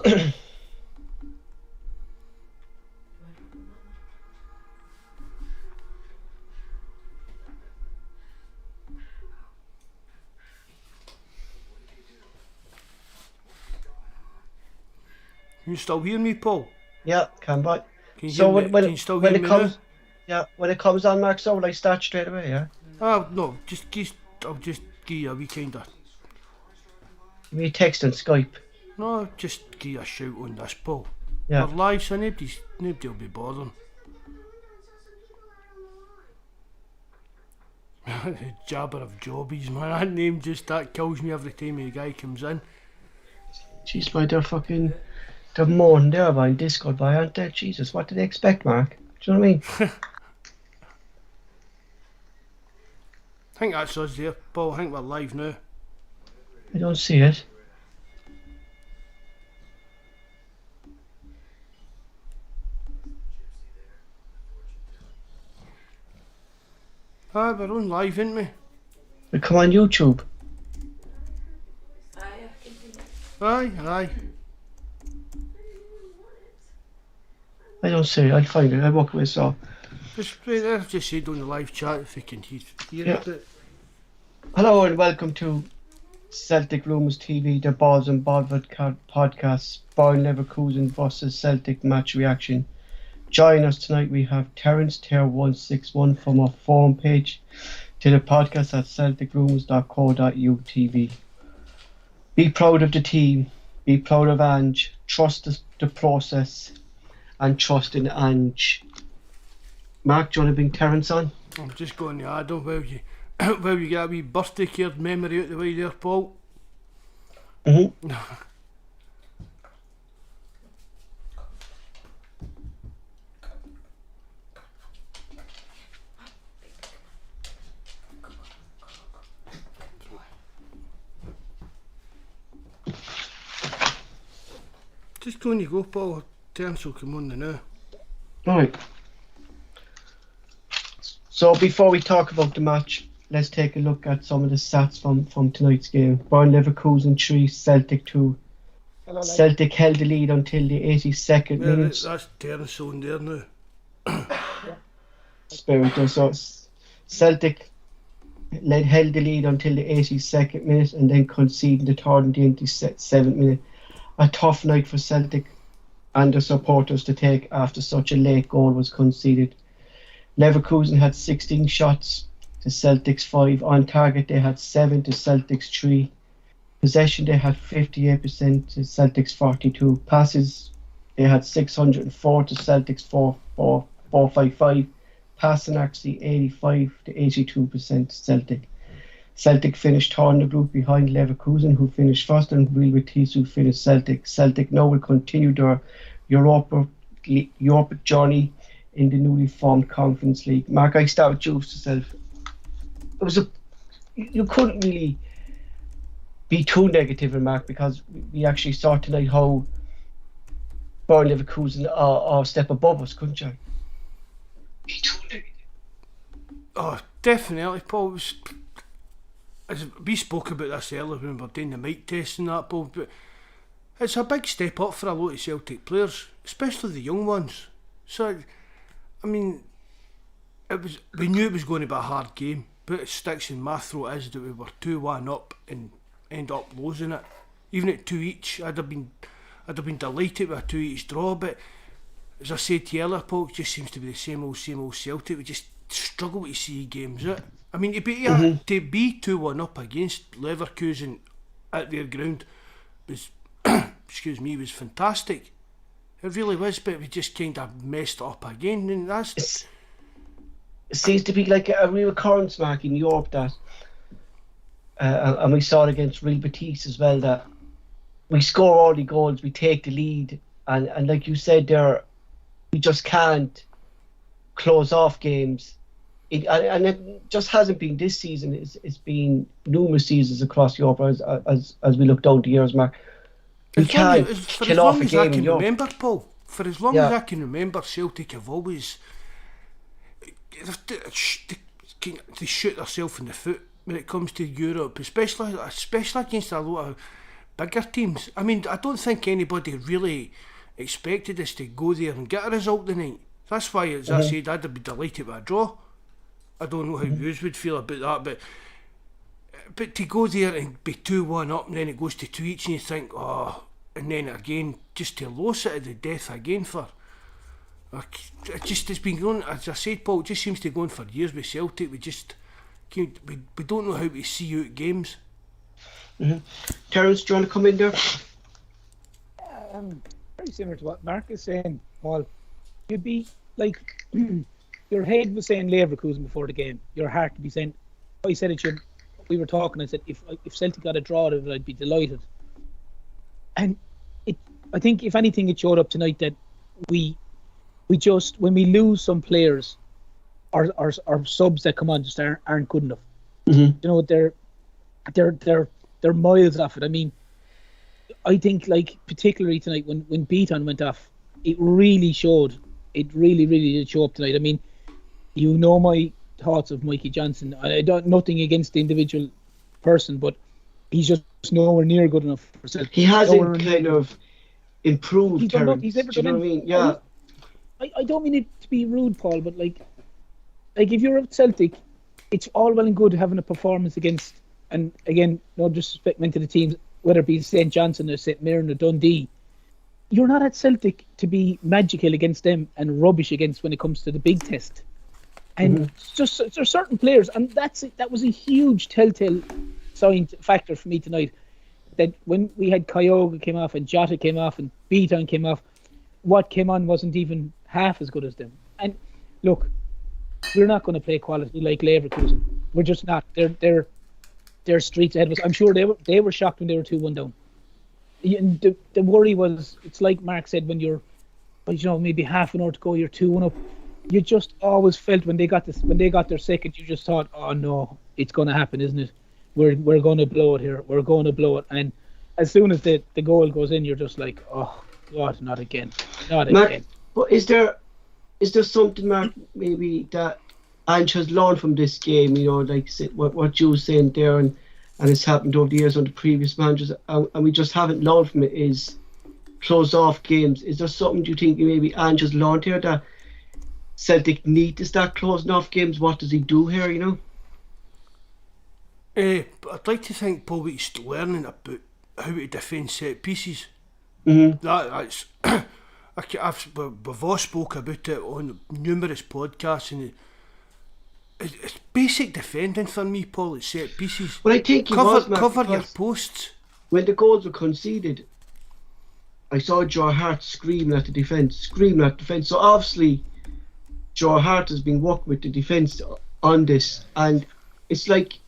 You still hear me, Paul? Yeah, can buy. Can you So hear me? Can you still hear me now? Yeah, when it comes on, Mark, so will I start straight away? Yeah. No, I'll just give you a wee kind of. Give me a text on Skype. No, just give you a shout on this, Paul. Yeah. We're live, so nobody will be bothering. Jabber of Jobbies, man. That name that kills me every time a guy comes in. Jeez, boy, they're moaning there by Discord, boy, aren't they? Jesus, what do they expect, Mark? Do you know what I mean? I think that's us there, Paul. I think we're live now. I don't see it. We're on live, ain't we? We come on YouTube. Aye. I don't see it. I'll find it. I'll walk away, so. Just right there, just said on the live chat if you can hear it. Hello and welcome to CelticRumours TV, the Bawz and Bovril podcast, Bayern Leverkusen versus Celtic match reaction. Join us tonight. We have Terence, Ter161 from our forum page, to the podcast at CelticRumours.co.uk. Be proud of the team, be proud of Ange, trust the process, and trust in Ange. Mark, do you want to bring Terence on? I'm just going to add on while you get a wee birthday card memory out the way there, Paul. Just going to go, Paul. Terence will come on now. Right. So before we talk about the match, let's take a look at some of the stats from tonight's game. Bayern Leverkusen 3, Celtic 2. Hello, Celtic held the lead until the 82nd minute. That's Terence on there now. Spirit. So Celtic held the lead until the 82nd minute and then conceded the third and the 87th minute. A tough night for Celtic and the supporters to take after such a late goal was conceded. Leverkusen had 16 shots to Celtic's 5. On target they had 7 to Celtic's 3. Possession they had 58% to Celtic's 42. Passes they had 604 to Celtic's 455. Passing accuracy 85 to 82% Celtic. Celtic finished third in the group behind Leverkusen, who finished first, and Real Betis, who finished Celtic. Celtic now will continue their Europa journey in the newly formed Conference League. Mark, I start with you yourself. You couldn't really be too negative, Mark, because we actually saw tonight how Bayern Leverkusen are a step above us, couldn't you? Be too negative. Oh, definitely, Paul. We spoke about this earlier when we were doing the mic test and that, Paul, but it's a big step up for a lot of Celtic players, especially the young ones. So, I mean, we knew it was going to be a hard game, but it sticks in my throat is that we were 2-1 up and end up losing it. Even at 2 each, I'd have been delighted with a 2 each draw, but as I said to you earlier, Paul, it just seems to be the same old Celtic. We just struggle to see games out. I mean, to be 2-1 up against Leverkusen at their ground was, was fantastic. It really was, but we just kind of messed it up again, and it seems to be like a real occurrence, Mark, in Europe that, and we saw it against Real Betis as well, that we score all the goals, we take the lead, and like you said there, we just can't close off games. And it just hasn't been this season. It's been numerous seasons across Europe as we look down the years, Mark. We can't kill off a game in Europe. Remember, Paul, for as long as I can remember, Celtic have always they shoot themselves in the foot when it comes to Europe, especially against a lot of bigger teams. I mean, I don't think anybody really expected us to go there and get a result tonight. That's why, as I said, I'd be delighted with a draw. I don't know how you would feel about that, but to go there and be 2-1 up and then it goes to 2 each and you think, oh, and then again, just to lose it at the death again for... It just has been going, as I said, Paul, it just seems to go on for years with Celtic. We don't know how to see out games. Terence, do you want to come in there? Very similar to what Mark is saying, Paul. You'd be like, your head was saying Leverkusen before the game. Your heart would be saying, I said it, we were talking, I said, if Celtic got a draw out of it, I'd be delighted. And I think, if anything, it showed up tonight that we just, when we lose some players, our subs that come on just aren't good enough. You know, they're miles off it. I mean, I think, like, particularly tonight when Beaton went off, it really showed. It really did show up tonight. I mean, you know my thoughts of Mikey Johnson. I don't, nothing against the individual person, but he's just nowhere near good enough for Celtic. He hasn't kind of improved. He's never done you know what I mean? Yeah. I don't mean it to be rude, Paul, but like if you're at Celtic, it's all well and good having a performance against, and again, no disrespect meant to the teams, whether it be St. Johnstone or St. Mirren or Dundee. You're not at Celtic to be magical against them and rubbish against when it comes to the big test. And just there's certain players, and that's it. That was a huge telltale factor for me tonight. That when we had Kyogo came off and Jota came off and Beaton came off, what came on wasn't even half as good as them. And look, we're not going to play quality like Leverkusen. We're just not. They're streets ahead of us. I'm sure they were shocked when they were 2-1 down. And the worry was, it's like Mark said, when you're, maybe half an hour to go, you're 2-1 up. You just always felt when they got their second, you just thought, oh no, it's going to happen, isn't it? We're going to blow it here. We're going to blow it. And as soon as the goal goes in, you're just like, oh God, not again. Mark, again. But is there something, Mark, maybe that Ange has learned from this game? You know, like what you were saying there, and it's happened over the years under previous managers, and we just haven't learned from it, is close off games. Is there something you think maybe Ange has learned here that Celtic need to start closing off games? What does he do here, you know? I'd like to think, Paul, he's learning about how to defend set pieces. That's we've all spoke about it on numerous podcasts, and it's basic defending for me, Paul. It's set pieces. Well, I think cover your posts. When the goals were conceded, I saw Joe Hart screaming at the defence. So obviously, Joe Hart has been working with the defence on this, and it's like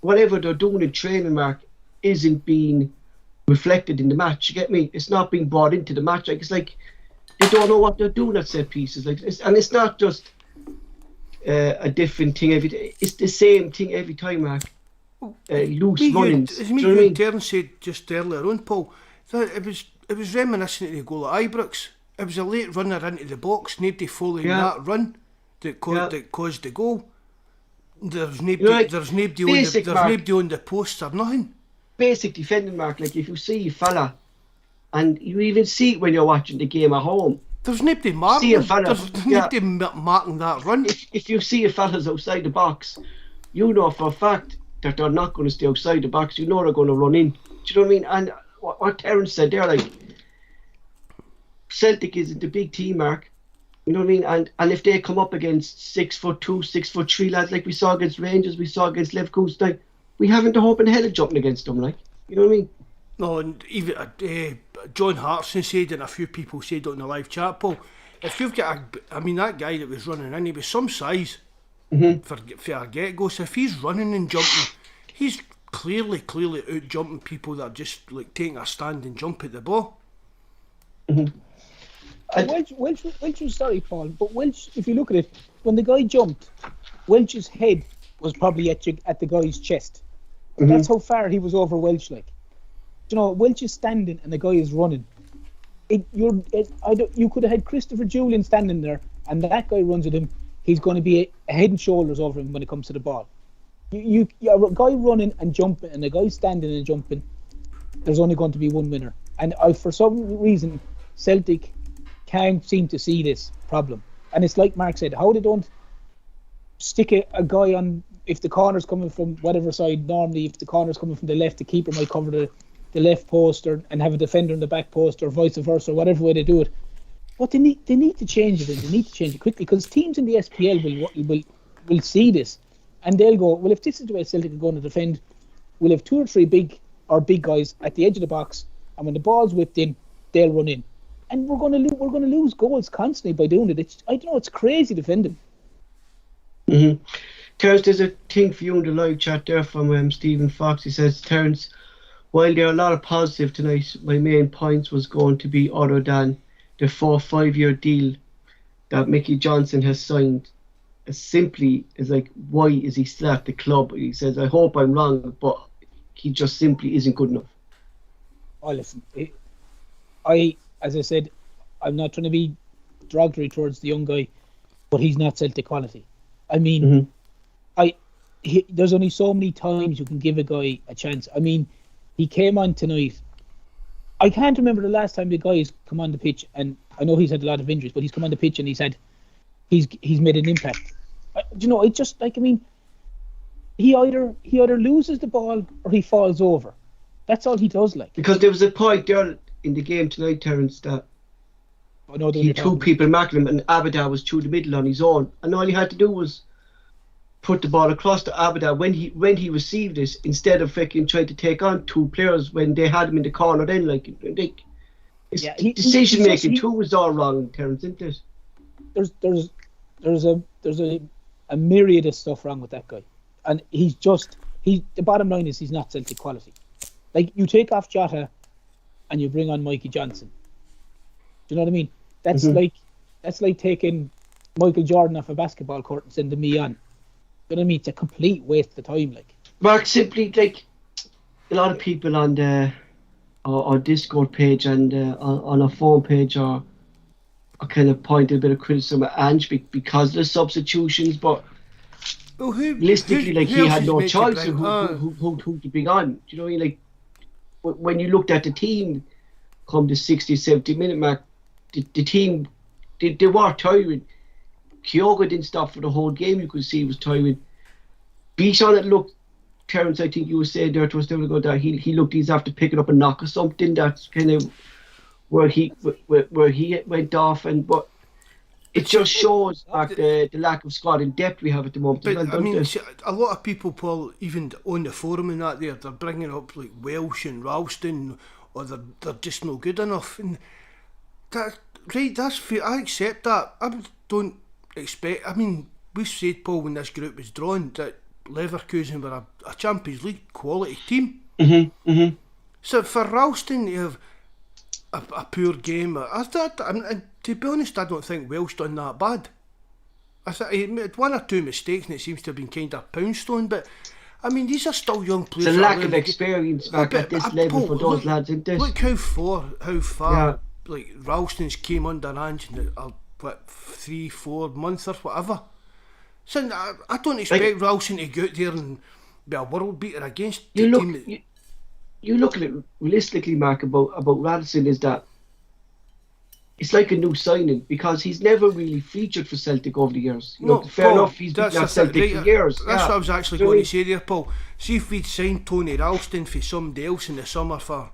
whatever they're doing in training, Mark, isn't being reflected in the match. You get me? It's not being brought into the match. Like, it's like they don't know what they're doing at set pieces. Like, and it's not just a different thing every day. It's the same thing every time, Mark. Loose runnings. As me and Terence said just earlier on, Paul, that it was reminiscent of the goal at Ibrox. It was a late runner into the box, nobody following that run that caused the goal. There's nobody on the post or nothing. Basic defending, Mark. Like, if you see a fella, and you even see it when you're watching the game at home, there's nobody marking. Nobody marking that run. If you see a fella's outside the box, you know for a fact that they're not going to stay outside the box. You know they're going to run in. Do you know what I mean? And what Terence said there, like, Celtic isn't a big team, Mark. You know what I mean? And if they come up against 6'2", 6'3" lads like we saw against Rangers, we saw against Leverkusen, like, we haven't the hope in hell of jumping against them, like. You know what I mean? No, and even John Hartson said, and a few people said on the live chat, Paul, if you've got that guy that was running in, he was some size for a get-go, so if he's running and jumping, he's clearly out jumping people that are just like taking a stand and jump at the ball. Welch was sorry, Paul, but Welch, if you look at it, when the guy jumped, Welch's head was probably at the guy's chest. That's how far he was over Welch, like. You know, Welch is standing and the guy is running. You could have had Christopher Julian standing there, and that guy runs at him. He's going to be a head and shoulders over him when it comes to the ball. You a guy running and jumping, and a guy standing and jumping. there's only going to be one winner. And for some reason, Celtic can't seem to see this problem. And it's like Mark said, how they don't stick a guy on, if the corner's coming from whatever side, normally if the corner's coming from the left, the keeper might cover the left post and have a defender in the back post, or vice versa, or whatever way they do it. But they need to change it, and they need to change it quickly, because teams in the SPL will see this, and they'll go, well, if this is the way Celtic are going to defend, we'll have 2 or 3 big guys at the edge of the box, and when the ball's whipped in, they'll run in, and we're going to lose goals constantly by doing it. It's crazy defending. Mm-hmm. Terence, there's a thing for you in the live chat there from Stephen Fox. He says, Terence, while there are a lot of positive tonight, my main points was going to be other than the 4-5-year deal that Mickey Johnson has signed. As simply as like, why is he still at the club? He says, I hope I'm wrong, but he just simply isn't good enough. Oh, listen, as I said, I'm not trying to be derogatory towards the young guy, but he's not Celtic quality. I mean, there's only so many times you can give a guy a chance. I mean, he came on tonight. I can't remember the last time the guy's come on the pitch, and I know he's had a lot of injuries, but he's come on the pitch and he's made an impact. It just like, I mean, he either loses the ball or he falls over. That's all he does. Like, because there was a point there in the game tonight, Terence, that he had 2 people marking him, and Abada was through the middle on his own, and all he had to do was put the ball across to Abada when he received it, instead of fucking trying to take on 2 players when they had him in the corner. Then decision making too was all wrong, Terence, isn't it? There's a myriad of stuff wrong with that guy, and the bottom line is he's not Celtic quality. Like, you take off Jota and you bring on Mikey Johnson. Do you know what I mean? That's like taking Michael Jordan off a basketball court and sending me on. You know what I mean? It's a complete waste of time. Like, Mark, simply, like, a lot of people on the our Discord page and on our phone page are kind of pointing a bit of criticism at Ange because of the substitutions, but realistically, he had no choice of who to bring on. Do you know what I mean? Like, when you looked at the team come the 60, 70 minute mark, the team, they were tiring. Kyogo didn't stop for the whole game. You could see he was tiring. Bichon, it looked, Terence, I think you were saying there to us ago that he looked he's after picking up a knock or something. That's kind of where he went off, but it just shows back the lack of squad and depth we have at the moment. But I mean, a lot of people, Paul, even on the forum and that, they're bringing up like Welsh and Ralston, or they're just not good enough, and that's fair. I accept that. I don't expect. I mean, we said, Paul, when this group was drawn, that Leverkusen were a Champions League quality team. So for Ralston to have a poor game, and to be honest, I don't think Welsh done that bad. I think he made 1 or 2 mistakes, and it seems to have been kind of poundstone. But I mean, these are still young players. It's a lack of experience back at this level for those lads, isn't it? Look how far, like, Ralston's came under Ange in 3-4 months or whatever. So I don't expect Ralston to go out there and be a world beater against the team. You look at it realistically, Mark, about Radisson, is that it's like a new signing, because he's never really featured for Celtic over the years. Fair enough, he's been at Celtic for years. That's what I was actually going to say there, Paul. See if we'd signed Tony Ralston for somebody else in the summer for,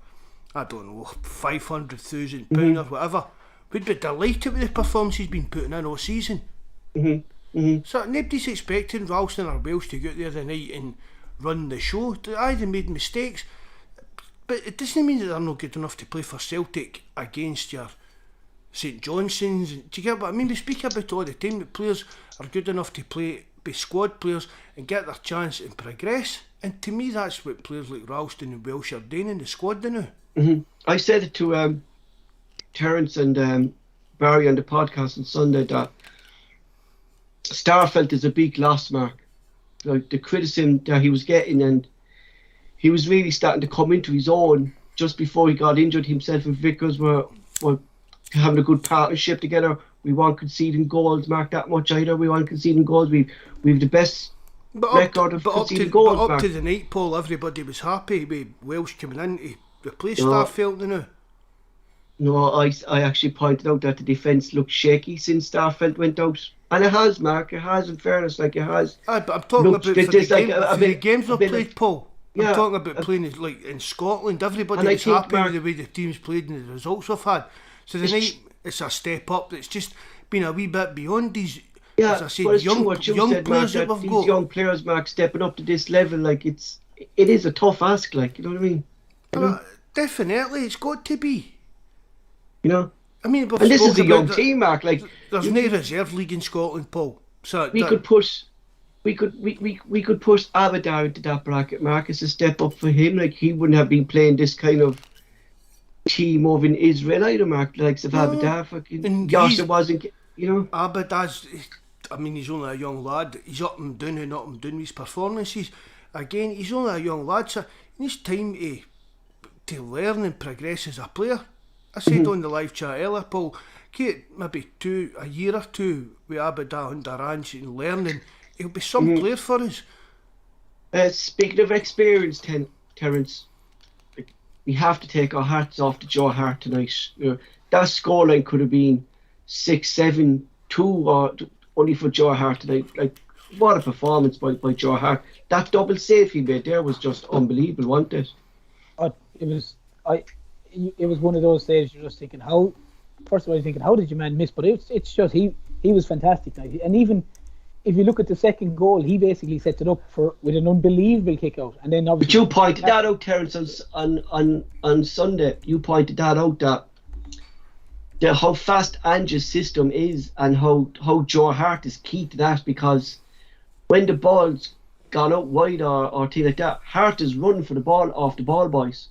I don't know, £500,000 or whatever, we'd be delighted with the performance he's been putting in all season. So nobody's expecting Ralston or Welsh to go out there tonight and run the show. They made mistakes, but it doesn't mean that they're not good enough to play for Celtic against your St Johnsons. Do you get what I mean? We speak about it all the time, that players are good enough to play, be squad players and get their chance and progress. And to me, that's what players like Ralston and Welsh are doing in the squad now. I said it to Terence and Barry on the podcast on Sunday that Starfelt is a big loss, Mark. Like, the criticism that he was getting, and he was really starting to come into his own just before he got injured. Himself and Vickers were having a good partnership together. We weren't conceding goals, Mark, that much either. We weren't conceding goals. We've the best record of conceding goals, but up Mark. to the night, Paul, everybody was happy with Welsh coming in to replace No. Starfelt now. No, I actually pointed out that the defence looked shaky since Starfelt went out. And it has, Mark. It has, in fairness, like it has. Aye, but I'm talking Looked about for just the, like game, a for the bit- games a we've bit played, of- Paul. I'm Yeah, talking about playing it like in Scotland. Everybody And I is think, happy Mark- with the way the team's played and the results we've had. So It's tonight, it's a step up. It's just been a wee bit beyond these, Yeah, as I said, but it's true young what you young said, Mark, players that that we've these got. young players, Mark, stepping up to this level, like it is a tough ask, like, you know what I mean? Definitely, it's got to be. You know? I mean, we've And this is spoke a young about team, Mark. Like there's you- no reserve league in Scotland, Paul. So we that- could push Aberdeen into that bracket, Mark. It's a step up for him. Like he wouldn't have been playing this kind of team over in Israel either, Mark. Like of No, Aberdeen, fucking and Yasser he's- wasn't, you know. but I mean, he's only a young lad. He's up and down with his performances. Again, he's only a young lad, so he needs time to learn and progress as a player. I said on the live chat earlier, Paul, get maybe a year or two with Aberdeen under Ranch and learning. He'll be some player for us. Speaking of experience, Terence, like, we have to take our hats off to Joe Hart tonight. That scoreline could have been 6-7-2 or only for Joe Hart tonight. Like, what a performance by Joe Hart. That double save he made there was just unbelievable, wasn't it? It was one of those saves you're just thinking, how? First of all, you're thinking, how did your man miss? But it's just he was fantastic tonight. And even if you look at the second goal, he basically sets it up with an unbelievable kick out, and then But obviously you pointed that out, Terence, on Sunday. You pointed that out that how fast Ange's system is and how Joe Hart is key to that, because when the ball's gone out wide or thing like that, Hart is running for the ball off the ball boys.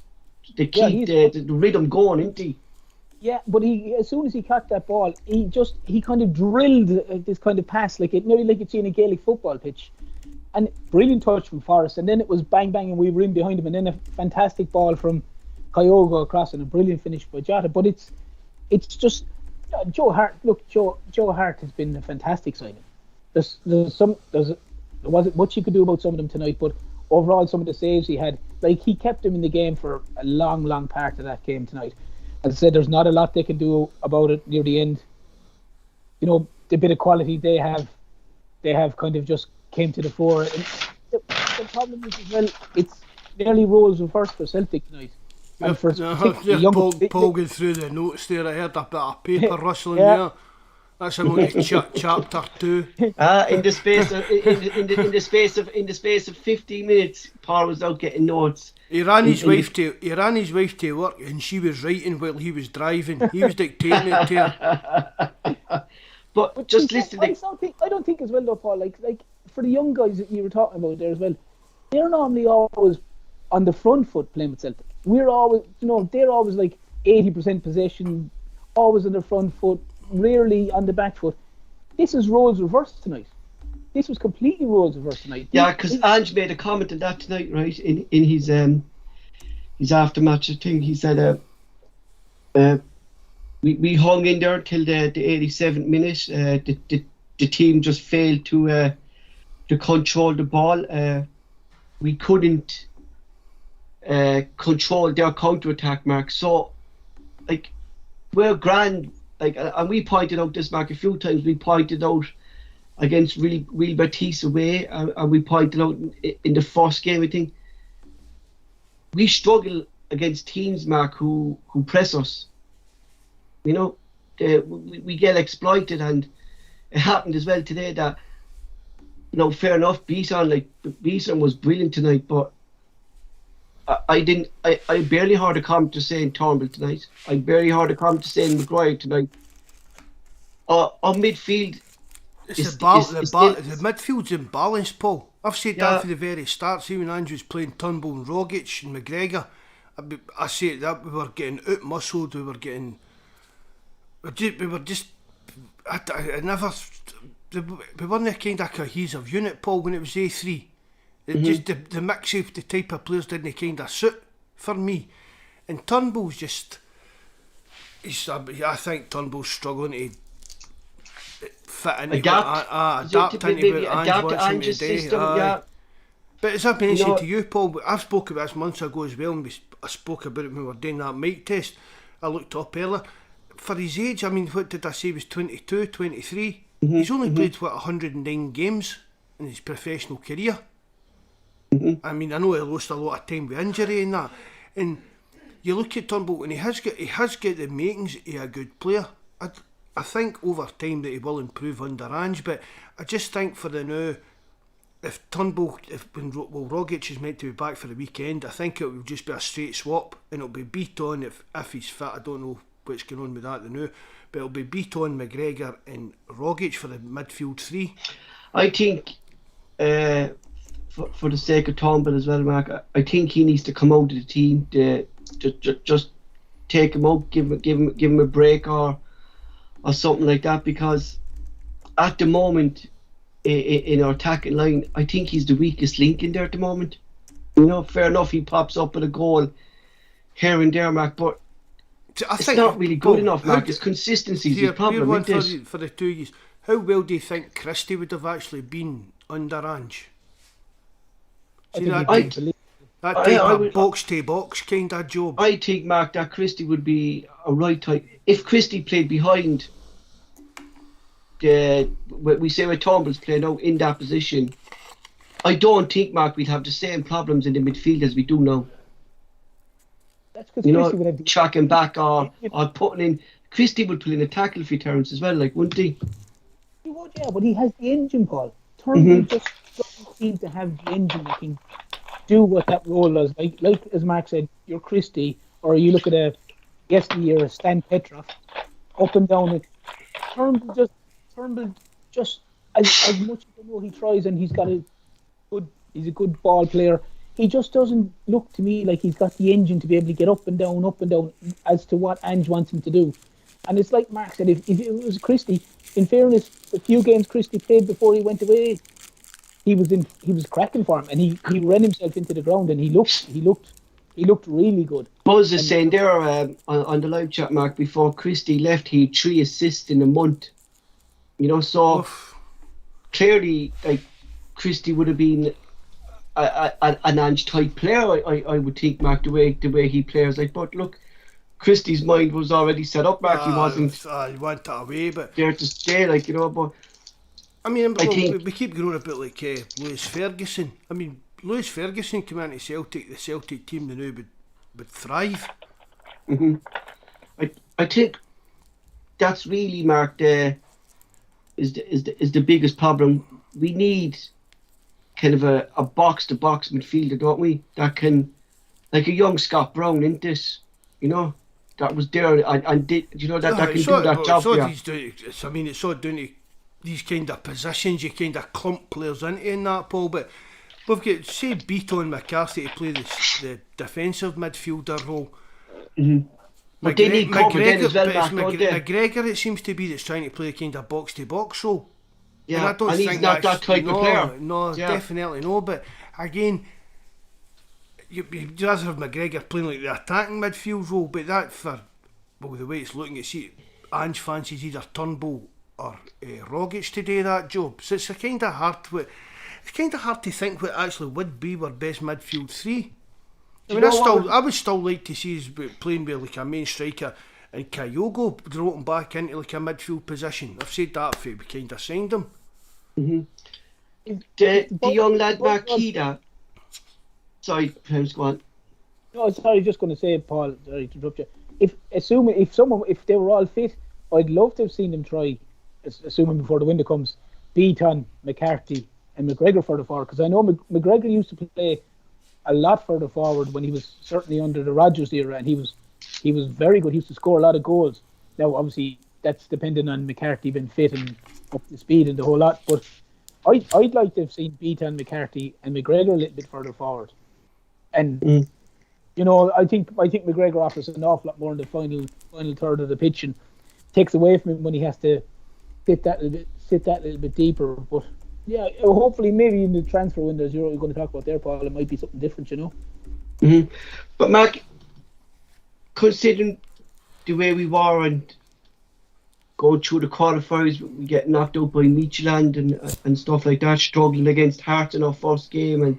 They keep the rhythm going, isn't he? Yeah, but he, as soon as he caught that ball, he kind of drilled this kind of pass, nearly like you'd see in a Gaelic football pitch. And brilliant touch from Forrest, and then it was bang bang and we were in behind him, and then a fantastic ball from Kyogo across and a brilliant finish by Jota. But it's just Joe Hart. Look, Joe Hart has been a fantastic signing. There wasn't much you could do about some of them tonight, but overall some of the saves he had, like he kept him in the game for a long part of that game tonight. As I said, there's not a lot they can do about it near the end. You know, the bit of quality they have kind of just came to the fore. And the problem is as well, it's nearly roles reversed for Celtic tonight. And for Paul going through the notes there, I heard a bit of paper rustling there. That's him on chapter 2. In the space of 15 minutes, Paul was out getting notes. He ran his wife to work, and she was writing while he was driving. He was dictating it to her. But just listen. I don't think as well though, Paul. Like for the young guys that you were talking about there as well, they're normally always on the front foot playing with Celtic. We're always, they're always like 80% possession, always on the front foot, rarely on the back foot. This is roles reversed tonight. This was completely roles reversed tonight. Yeah, because Ange made a comment on that tonight, right? In his aftermatch thing, he said, we hung in there till the 87th minute. The team just failed to control the ball. We couldn't control their counter-attack, Mark. So, like, we're grand. Like, and we pointed out this, Mark, a few times. We pointed out against Real Betis away, and we pointed out in the first game, I think, we struggle against teams, Mark, who press us. You know, we get exploited, and it happened as well today that, fair enough, Beeson was brilliant tonight, but I barely heard a comment to saying Turnbull tonight. I barely heard a comment to saying Maguire tonight. On midfield, the midfield's imbalanced, Paul. I've said that from the very start. See, when Andrew's playing Turnbull and Rogic and McGregor, I say that we were getting out-muscled. We were just. I never. We weren't a kind of cohesive unit, Paul, when it was A3. Just the mix of the type of players didn't kind of suit for me. And Turnbull's just. I think Turnbull's struggling to fit into adapt into what Ange's system. But as I've mentioned to you, Paul, I've spoken about this months ago as well, and I spoke about it when we were doing that mic test. I looked up earlier. For his age, I mean, what did I say? He was 22, 23. He's only played, 109 games in his professional career. I mean, I know he lost a lot of time with injury and that. And you look at Turnbull, and he has got the makings of a good player. I think over time that he will improve under Ange, but I just think for the now, if Turnbull, Rogic is meant to be back for the weekend, I think it will just be a straight swap, and it'll be Beaton if he's fit. I don't know what's going on with that now, but it'll be Beaton, McGregor and Rogic for the midfield three. I think, for the sake of Turnbull as well, Mark, I think he needs to come out of the team, just take him out, give him a break or something like that, because at the moment, in our attacking line, I think he's the weakest link in there at the moment. You know, fair enough, he pops up with a goal here and there, Mark, but it's not really good enough, Mark. His consistency is his problem. For the 2 years, how well do you think Christie would have actually been under Ange? See that type of box-to-box kind of job? I think, Mark, that Christie would be a right type. If Christie played behind, we say where Turnbull's playing out in that position, I don't think, Mark, we'd have the same problems in the midfield as we do now. That's because Christie would have tracking back or putting in. Christie would put in a tackle for Terence as well, like, wouldn't he? He would, yeah, but he has the engine, Paul. Turnbull just doesn't seem to have the engine that can do what that role does. Like as Mark said, you're Christie, or you look at yesteryear Stan Petrov, up and down it. Turnbull just as much as I know he tries, and he's a good ball player. He just doesn't look to me like he's got the engine to be able to get up and down as to what Ange wants him to do. And it's like Mark said, if it was Christie, in fairness, the few games Christie played before he went away, he was cracking for him, and he ran himself into the ground, and he looked really good. Bawz is saying there on the live chat, Mark, before Christie left, he had 3 assists in a month. You know, so clearly, like, Christie would have been an Ange type player, I would think, Mark, the way he plays. Like, but look, Christie's mind was already set up, Mark. He wasn't. He went that away, but there to stay, like, you know. But I mean, we keep going about like Lewis Ferguson. I mean, Lewis Ferguson came into Celtic, the Celtic team they now would thrive. I think that's really, Mark, is the biggest problem. We need kind of a box-to-box midfielder, don't we? That can, like a young Scott Brown, isn't this? You know, that was there and did, you know, that can do that job. I mean, it's all down to these kind of positions you kind of clump players into in that, Paul. But we've got, say, Beaton and McCarthy to play the defensive midfielder role. But they need confidence as well, McGregor, it seems to be, that's trying to play a kind of box-to-box role. Yeah, and I don't think he's not that type of player. No, definitely no. But again, you'd rather have McGregor playing like the attacking midfield role, but that the way it's looking, Ange fancies either Turnbull or Rogic to do that job. So it's kind of hard to think what actually would be our best midfield three. I would still like to see us playing with like a main striker and Kyogo dropping back into like a midfield position. I've said that if we kind of signed him. The young lad Makida. Sorry, Terence, go on. No, sorry, just going to say, Paul, sorry to interrupt you. If they were all fit, I'd love to have seen them try, assuming before the window comes, Beaton, McCarthy and McGregor further forward, because I know McGregor used to play a lot further forward when he was certainly under the Rodgers era, and he was very good. He used to score a lot of goals. Now, obviously, that's dependent on McCarthy being fit and up to speed and the whole lot, but I'd like to have seen Beaton, McCarthy and McGregor a little bit further forward. And you know, I think McGregor offers an awful lot more in the final third of the pitch, and takes away from him when he has to sit that little bit deeper. But yeah, hopefully, maybe in the transfer window, as you're going to talk about there, Paul, it might be something different, you know. But Mark, considering the way we were and going through the quarterfinals, we get knocked out by Midtjylland and stuff like that, struggling against Hearts in our first game, and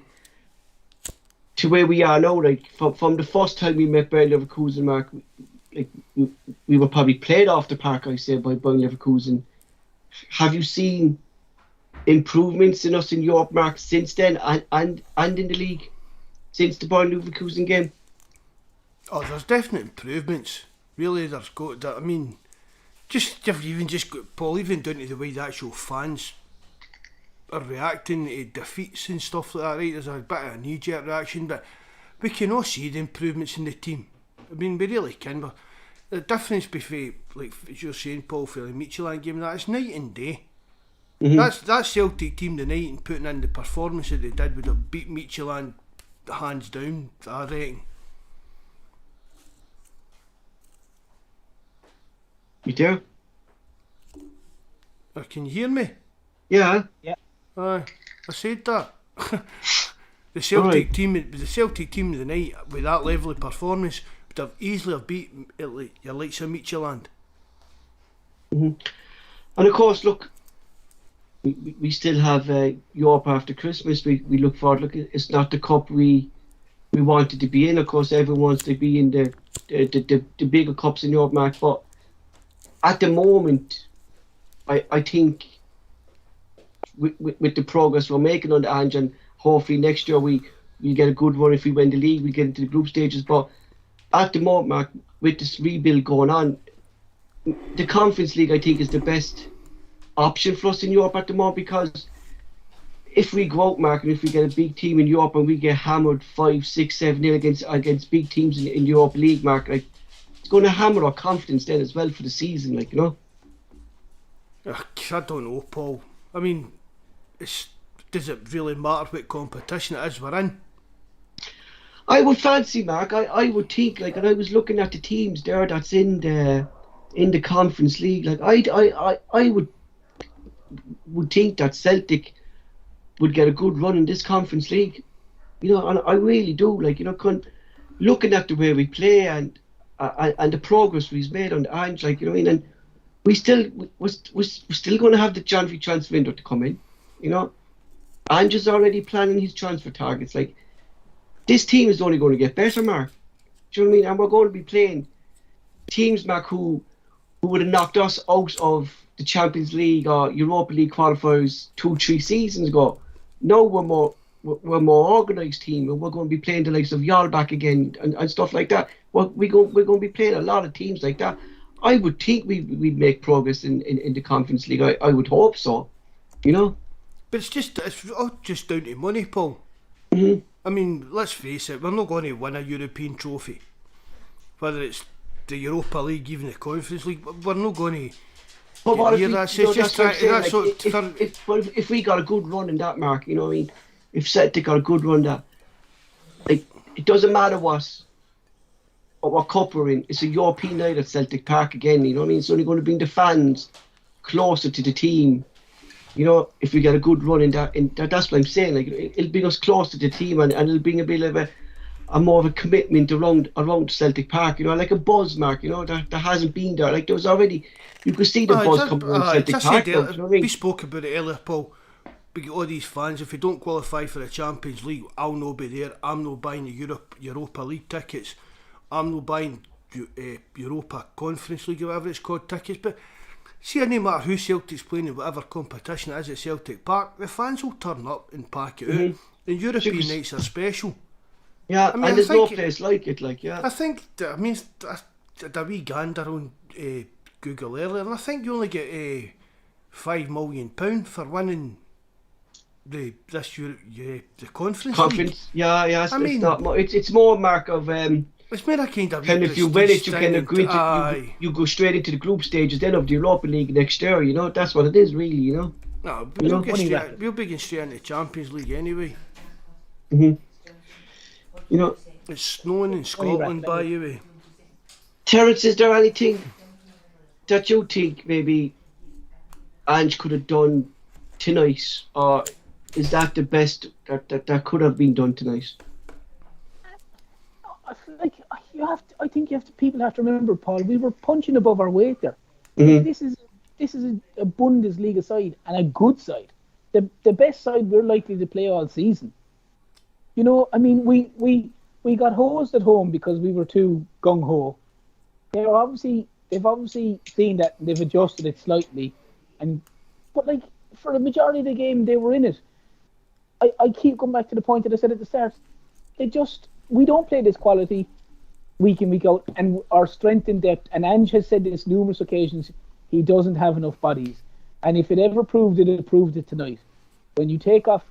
to where we are now, like from the first time we met Bayer Leverkusen, Mark, like we were probably played off the park, I say, by Bayer Leverkusen. Have you seen improvements in us in Europe, Mark, since then, and in the league since the Bayer Leverkusen game? Oh, there's definite improvements. Really, there's got. I mean, even got Paul, even down to the way the actual fans are reacting to defeats and stuff like that. Right, there's a bit of a knee-jerk reaction, but we can all see the improvements in the team. I mean, we really can. But the difference between, like as you're saying, Paul, for the Midtjylland game, that's night and day. Mm-hmm. That Celtic team tonight and putting in the performance that they did would have beat Midtjylland hands down, I reckon. You do? Can you hear me? Yeah. Yeah. I said that. The Celtic team of the night with that level of performance would have easily have beat your likes of Midtjylland. Mm-hmm. And of course, look, we still have Europe after Christmas. We look forward. Look, it's not the cup we wanted to be in. Of course, everyone wants to be in the bigger cups in Europe, Mark. But at the moment, I think with the progress we're making on the Ange, and hopefully next year we get a good run. If we win the league, we get into the group stages. But at the moment, Mark, with this rebuild going on, the Conference League I think is the best option for us in Europe at the moment, because if we go out, Mark, and if we get a big team in Europe and we get hammered 5, 6, 7-0 against big teams in Europe League, Mark, like, it's going to hammer our confidence then as well for the season, like, you know. I don't know, Paul. I mean, does it really matter what competition it is we're in? I would fancy, Mark. I would think, like, and I was looking at the teams there that's in the Conference League. Like, I would think that Celtic would get a good run in this Conference League, you know, and I really do. Like, you know, looking at the way we play and the progress we've made on the Ange, like, you know what I mean, and we're still going to have the January transfer window to come in, you know. Ange is already planning his transfer targets. Like, this team is only going to get better, Mark. Do you know what I mean? And we're going to be playing teams, Mark, who would have knocked us out of the Champions League or Europa League qualifiers 2-3 seasons ago. No, we're more organised team, and we're going to be playing the likes of Yarlback again and stuff like that. Well, we're going to be playing a lot of teams like that. I would think we'd make progress in the Conference League. I would hope so, you know. But it's all just down to money, Paul. Mm-hmm. I mean, let's face it, we're not going to win a European trophy. Whether it's the Europa League, even the Conference League, we're not going to. But what if we got a good run in that, Mark, you know what I mean? If Celtic got a good run that, like, it doesn't matter what cup we're in. It's a European night at Celtic Park again, you know what I mean? It's only going to bring the fans closer to the team. You know, if we get a good run in that, that's what I'm saying. Like, it'll bring us close to the team, and it'll bring a bit of a more of a commitment around Celtic Park. You know, like a buzz, Mark. You know, that hasn't been there. Like, there was already, you could see the buzz coming around Celtic Park. You know what I mean? We spoke about it earlier, Paul. We get all these fans. If we don't qualify for the Champions League, I'll not be there. I'm not buying the Europa League tickets. I'm not buying Europa Conference League or whatever it's called tickets. But see, no matter who Celtic's playing in whatever competition it is at Celtic Park, the fans will turn up and pack it out. And European nights are special. Yeah, I mean, and there's no place like it, like, yeah. I think, I did a wee gander on Google earlier, and I think you only get £5 million for winning the Conference League. Yeah, it's more, Mark, of... it's more a kind of... if you win it, you can agree to... You go straight into the group stages then of the Europa League next year, you know? That's what it is, really, you know? No, we'll be getting straight into the Champions League anyway. Mm-hmm. You know... It's snowing in Scotland, by the way. Terence, is there anything that you think maybe Ange could have done tonight, or is that the best that could have been done tonight? Like, people have to remember, Paul, we were punching above our weight there. Mm-hmm. This is a Bundesliga side and a good side, the best side we're likely to play all season. You know, I mean, we got hosed at home because we were too gung ho. They've obviously seen that and they've adjusted it slightly, but like for the majority of the game they were in it. I keep going back to the point that I said at the start. We don't play this quality week in, week out, and our strength in depth. And Ange has said this numerous occasions. He doesn't have enough bodies, and if it ever proved it, it proved it tonight. When you take off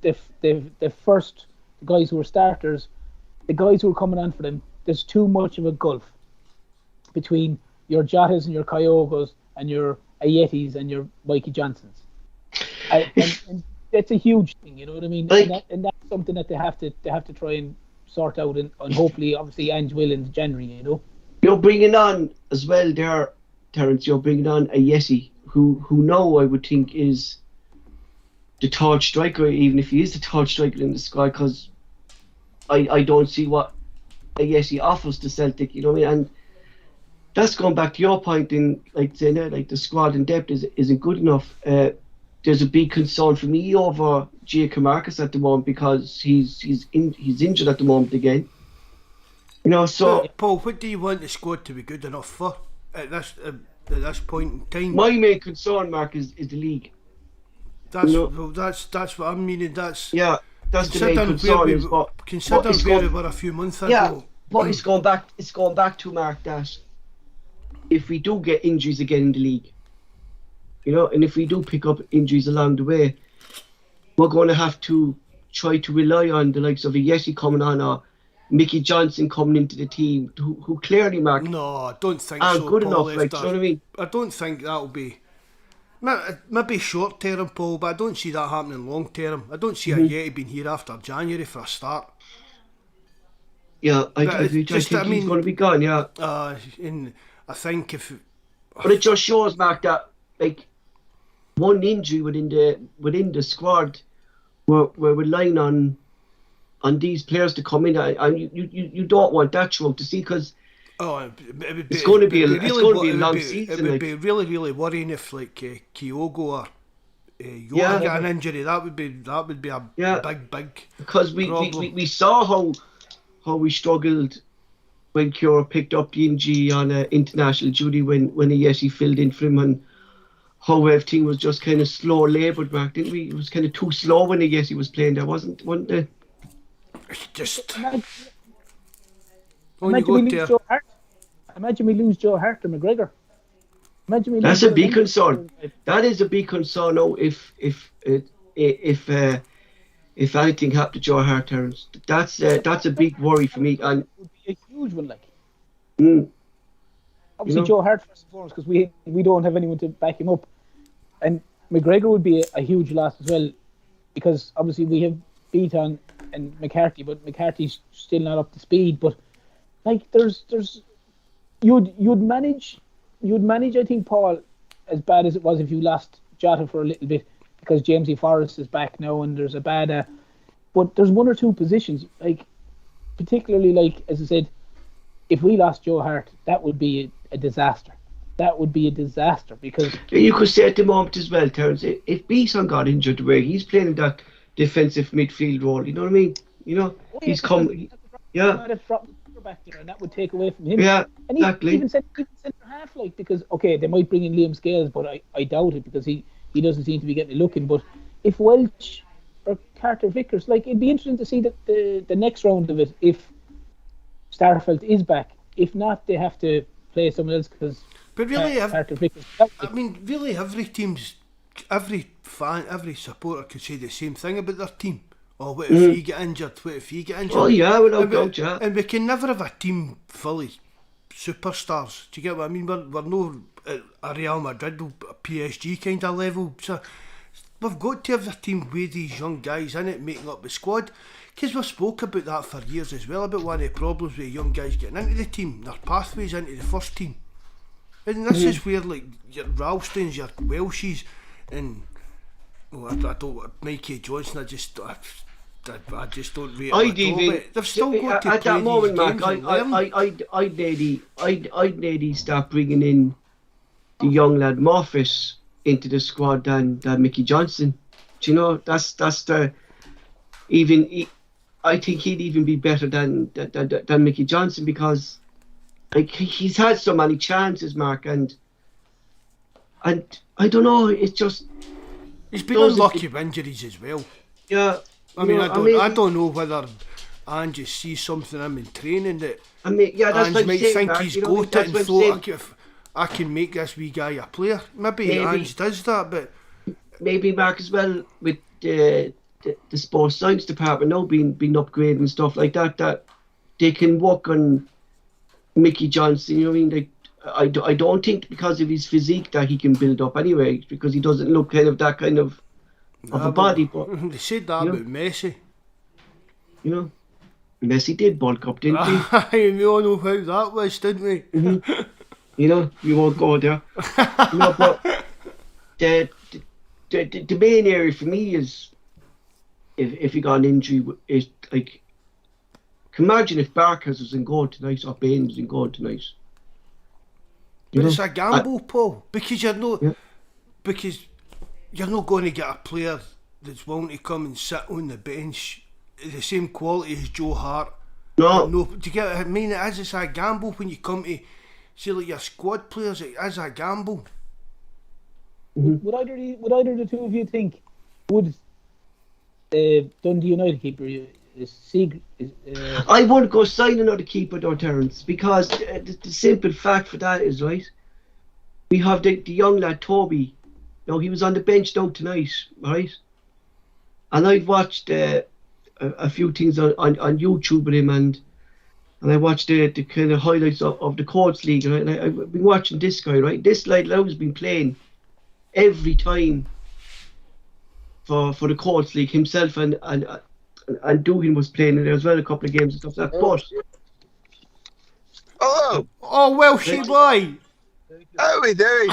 the first guys who are starters, the guys who are coming on for them, there's too much of a gulf between your Jotas and your Kyogos and your Ayetis and your Mikey Johnsons. And that's a huge thing, you know what I mean? And that's something that they have to try and sort out, and hopefully, obviously, Ange will in January, you know. You're bringing on as well there, Terence. You're bringing on Ayeti, who now I would think is the third striker, even if he is the third striker in the squad, because I don't see what Ayeti offers to Celtic, you know what I mean? And that's going back to your point in like saying that like the squad in depth isn't good enough. There's a big concern for me over Giacomo Marcus at the moment because he's injured at the moment again. You know, so Paul, what do you want the squad to be good enough for at this point in time? My main concern, Mark, is the league. That's what I'm meaning. That's the main concern. Considering where we were a few months ago. Yeah, but it's going back to Mark that if we do get injuries again in the league, you know, and if we do pick up injuries along the way, we're going to have to try to rely on the likes of a Yeti coming on or Mickey Johnson coming into the team, who clearly, Mark, no, I don't think aren't so, good Paul, enough. Like, do you know what I mean? I don't think that'll be. Maybe short term, Paul, but I don't see that happening long term. I don't see a Yeti being here after January for a start. Yeah, I think he's going to be gone. Yeah. And I think if. But it just shows, Mark, that like one injury within the squad, we're relying on these players to come in, and you don't want that throughout to see because. It's going to be a long season. It would be really, really worrying if like Kyogo or Yola got an injury. That would be a big because we saw how we struggled when Kyogo picked up the injury on international duty when Ayeti filled in for him, and how everything was just kind of slow laboured, Mark, didn't we? It was kind of too slow when Ayeti was playing there, wasn't it? Just. Imagine we lose Joe Hart to McGregor. That's a big concern. That is a big concern now if anything happened to Joe Hart, Terence. That's a big worry for me. And it would be a huge one, like. Obviously, you know? Joe Hart first and foremost, because we don't have anyone to back him up, and McGregor would be a huge loss as well, because obviously we have Beaton and McCarthy, but McCarthy's still not up to speed. But like, you'd manage, I think, Paul, as bad as it was if you lost Jota for a little bit, because Jamesy Forrest is back now and there's a bad. But there's one or two positions, like particularly like as I said, if we lost Joe Hart, that would be a disaster. That would be a disaster because you could say at the moment as well, Terence, if Beaton got injured the way he's playing in that defensive midfield role, you know what I mean? You know, he's come. Yeah. Back there, and that would take away from him. Yeah, and exactly. Even centre half, like, because okay, they might bring in Liam Scales, but I doubt it because he doesn't seem to be getting a look in. But if Welch or Carter Vickers, like, it'd be interesting to see that the next round of it, if Starfelt is back. If not, they have to play someone else because. But really, Carter Vickers. I mean, really, every fan, every supporter could say the same thing about their team. Oh, what if you get injured? What if you get injured? Oh yeah, without doubt, yeah. And we can never have a team fully superstars. Do you get what I mean? We're no a Real Madrid or a PSG kind of level. So we've got to have a team with these young guys in it, making up the squad. Because we've spoke about that for years as well, about one of the problems with young guys getting into the team, their pathways into the first team. And this is where, like, your Ralstons, your Welshies, and I don't, Mikey Johnson, I just don't rate it. They've still got to at play that moment, these Mark. games I'd nearly start bringing in the young lad Morphus into the squad than Mickey Johnson. Do you know, that's the even I think he'd even be better than Mickey Johnson because like he's had so many chances, Mark, and I don't know. It's just he's been unlucky with injuries as well. Yeah. I mean, I don't know whether Ange just sees something in him in training that that's Ange might think Mark, he's got it and thought I can make this wee guy a player. Maybe Ange does that, but maybe Mark as well with the sports science department now being upgraded and stuff like that they can work on Mickey Johnson. You know what I mean? Like, I don't think because of his physique that he can build up anyway, because he doesn't look kind of that kind of a body. But they said that about Messi. You know, Messi did bulk up, didn't he? We all know how that was, didn't we? Mm-hmm. You know, we won't go there. But the main area for me is if he got an injury, is like, imagine if Barkas was in goal tonight or Bain was in goal tonight. But it's a gamble, Paul, because you're not going to get a player that's willing to come and sit on the bench the same quality as Joe Hart. No, do you get what I mean? It's a gamble when you come to see like your squad players. It is a gamble. Mm-hmm. Would either the two of you think would Dundee United keeper I wouldn't go sign another keeper though, Terence, because the simple fact for that is, right, we have the young lad Toby. Now he was on the bench now tonight, right? And I've watched a few things on YouTube with him, and I watched the kind of highlights of the Courts League, right? And I've been watching this guy, right? This lad now has been playing every time for the Courts League himself, and Dugan was playing in there as well, a couple of games and stuff like that. But oh, Welshie boy, how are we doing?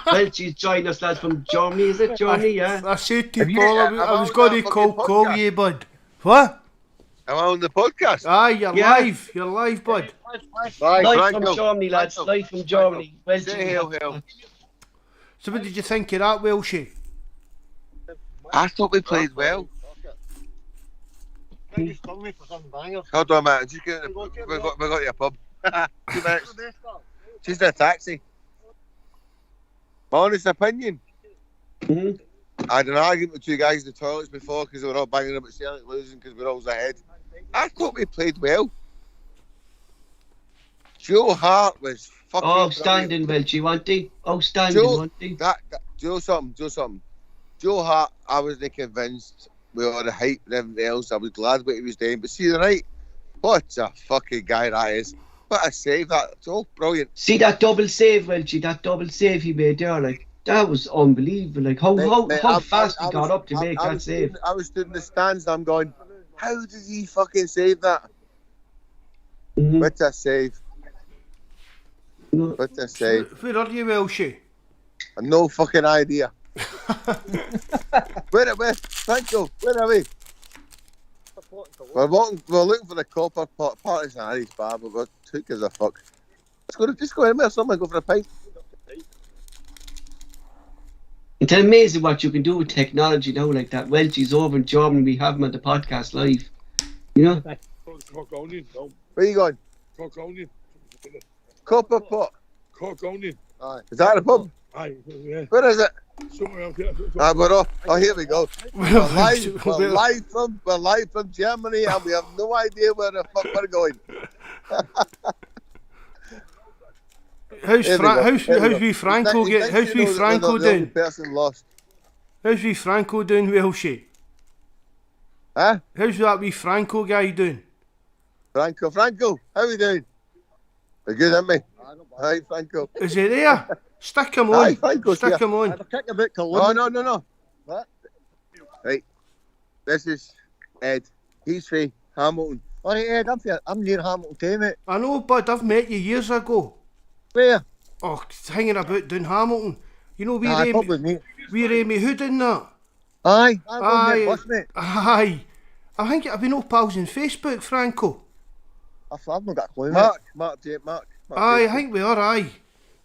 Well, she's joined us, lads, from Germany. Is it Germany? Yeah. I said to Paul, I was going to call you, bud. What? Am I on the podcast? Aye, you're live. You're live, bud. Live from Germany, lads. Live from Germany. Well, say hail. So what did you think of that, Welshie? I thought we played well. Hold on a minute. Just get, we got you a pub. 2 minutes. Just a taxi. My honest opinion. Mm-hmm. I had an argument with two guys in the toilets before because they were all banging about Celtic losing because we're always ahead. I thought we played well. Joe Hart was fucking outstanding, Welchie, wasn't he? Outstanding, wasn't he? Joe something. Joe Hart, I wasn't convinced with all the hype and everything else. I was glad what he was doing. But see tonight, what a fucking guy that is. What a save, that's all brilliant. See that double save, Welchie, that double save he made there, like, that was unbelievable. Like, how fast he got up to make that save. I was stood in the stands and I'm going, how did he fucking save that? Mm-hmm. What a save. What a save. Where are you, Welshie? I've no fucking idea. Where, Franco, where are we? We're looking for the copper pot. Party's an Irish bar, but we're too gives a fuck. Just go in there, someone go for a pint. It's amazing what you can do with technology now like that. Welchie's over in Germany, we have him on the podcast live. You know? Where are you going? Copper pot. Aye. Is that a pub? Aye, yeah. Where is it? Somewhere else here. We're off. Oh, here we go. We're live from Germany, and we have no idea where the fuck we're going. How's wee Franco doing? Person lost. How's wee Franco doing, Welshie? Huh? How's that wee Franco guy doing? Franco, how are we doing? We're good, aren't we? Hi, Franco. Is he there? Stick him on. Hi, Franco. Stick him on. Oh, no. What? Right. This is Ed. He's from Hamilton. All right, Ed, I'm near Hamilton too, mate. I know, bud. I've met you years ago. Where? Oh, hanging about down Hamilton. You know, we're Amy Hood in that. Aye. I'm bus, mate. Aye. I think I've been all pals on Facebook, Franco. I've not got a clue, Mark. Aye, I think we are, aye.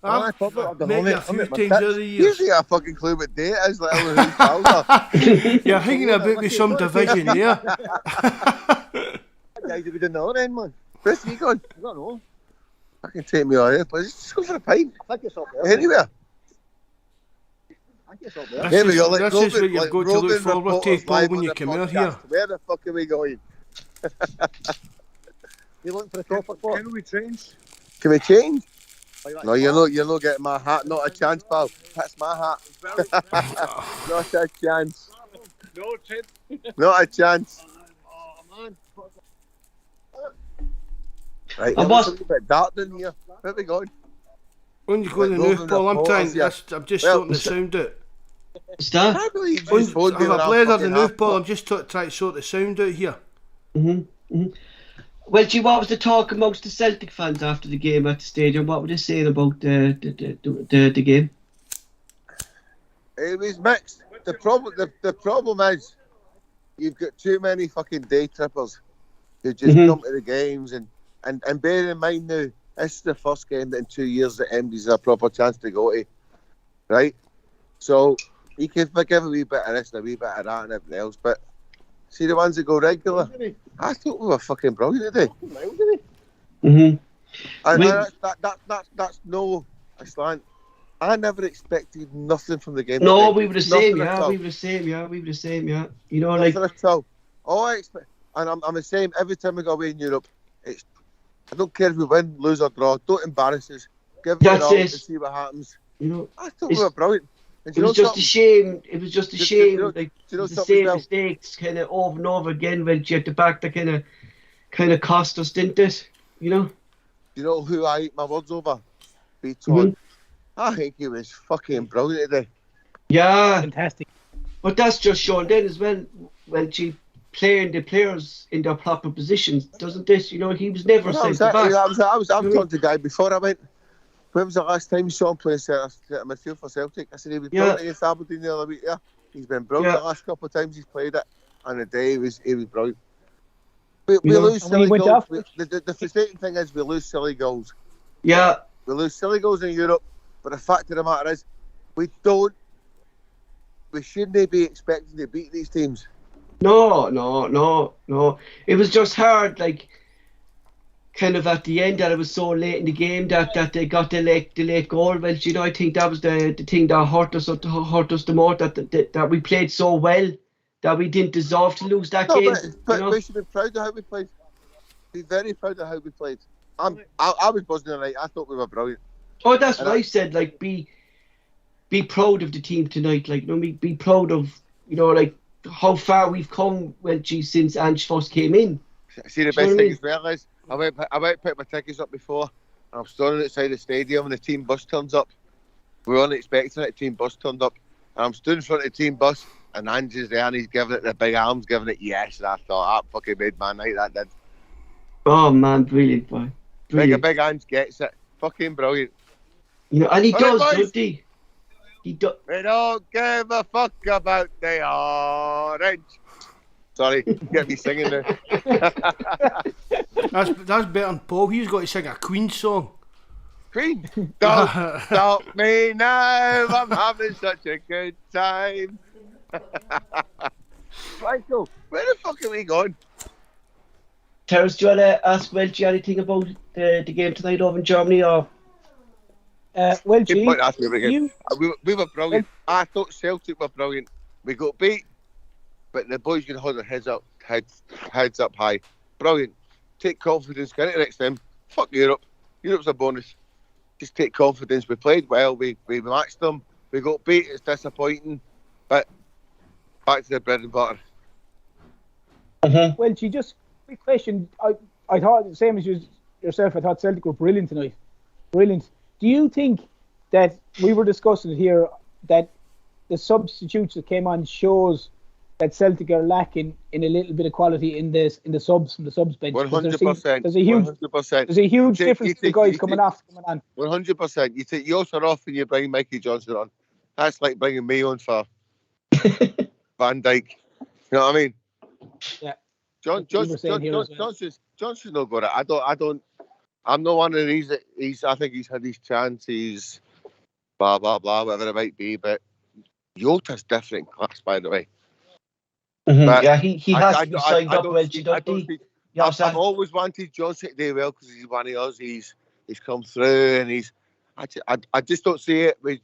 I've met you a few times over the years. Usually I fucking clue what day it is, like who's pals are. You're hanging about with some division there. guys would be doing the other end, man. Where's he gone? I don't know. I can take me out here, but just go for a pint. I think it's up there. Anywhere. I think it's up there. Here we go, like This is what you've got to look forward to, Paul, when you come out here. Where the fuck are we going? You looking for a topper for? Can we change? Can we change? Like that No, you're not getting my hat. Not a chance, pal. That's my hat. Not a chance. No chance. Not a chance. Oh, man. Right, I it must- looks a bit dark in here. Where are we going? When you go in the Right, new roving Paul, I'm reporters trying. here. I'm just Well, sorting the sound out. What's that? I believe When his phone I doing have a that blather the fucking new half. Paul, I'm just trying to sort the sound out here. Well, gee, what was the talk amongst the Celtic fans after the game at the stadium? What were they saying about the game? It was mixed. The problem is you've got too many fucking day trippers who just come to the games and bear in mind now, this is the first game in 2 years that MD's had a proper chance to go to. Right? So you can forgive a wee bit of this and a wee bit of that and everything else, but see the ones that go regular, I thought we were fucking brilliant today. And that's no slant. I never expected nothing from the game. No, today. we were the Nothing same, at yeah. all. We were the same, yeah. You know, like, Nothing at all. All I expect, and I'm the same every time we go away in Europe. I don't care if we win, lose or draw. Don't embarrass us. Give it That's all it. to see what happens. you know, I thought we were brilliant. And it was just a shame. It was just a shame. Like, you know the something same as well? mistakes, kind of over and over again. When you at the back, that kind of cost us, didn't it? You know. Do you know who I eat my words over? Beaton. I think he was fucking brilliant today. Yeah, Fantastic. but that's just shown then as well. When she playing the players in their proper positions, doesn't this? You know, he was never Well, sent back. I was talking to the guy before I went. When was the last time you saw him play centre midfield for Celtic? I said he was brilliant against Aberdeen the other week. Yeah, he's been brilliant the last couple of times he's played it, and the day he was brilliant. We lose And when he silly went goals. off- The frustrating thing is we lose silly goals. Yeah, We lose silly goals in Europe, but the fact of the matter is, we shouldn't be expecting to beat these teams. no. It was just hard, like, kind of at the end that it was so late in the game that they got the late goal. Well, you know, I think that was the thing that hurt us the most. That we played so well that we didn't deserve to lose that game. But you know? we should be proud of how we played. Be very proud of how we played. I was buzzing tonight. I thought we were brilliant. Oh, that's what I said. Like, be proud of the team tonight. Like, you know, be proud of, you know, like how far we've come. Well, since Ange first came in. See, the best thing as well is I went pick my tickets up before, and I'm standing outside the stadium, and the team bus turns up. We weren't expecting it. The team bus turned up, and I'm stood in front of the team bus, and Ange's there, and he's giving it the big arms, giving it yes. And I thought that fucking made my night. That did. Oh man, brilliant, boy. Like a Brilliant. big Ange gets it. Fucking brilliant. You know, and he All does, right, boys. doesn't he? He does. We don't give a fuck about the orange. Sorry, get me singing there. That's better than Paul. He's got to sing a Queen song. Queen, don't stop me now. I'm having such a good time. Michael, where the fuck are we going? Terence, do you want to ask Welch anything about the game tonight over in Germany? Or Well, Good gee, point, ask me again. you, We were brilliant. I thought Celtic were brilliant. We got beat, but the boys can hold their heads up high. Brilliant. Take confidence. Get it next time. Fuck Europe. Europe's a bonus. Just take confidence. We played well. We matched them. We got beat. It's disappointing, but back to the bread and butter. well, gee, just quick question. I thought the same as yourself. I thought Celtic were brilliant tonight. Brilliant. Do you think that we were discussing it here that the substitutes that came on shows that Celtic are lacking in a little bit of quality in the subs from the subs bench? 100%. There's a huge 100%. There's a huge difference in the guys coming on. 100%. You take Yossar off and you bring Mikey Johnson on. That's like bringing me on for Van Dijk. You know what I mean? Yeah. Johnson's no good at it. I'm not one of these that I think he's had his chance, he's blah blah blah, whatever it might be, but Yota's different class, by the way. But yeah, he has to be signed up, Welch, I don't doesn't he? Yeah, I've always wanted Johnson to do well because he's one of us. He's come through and I just don't see it with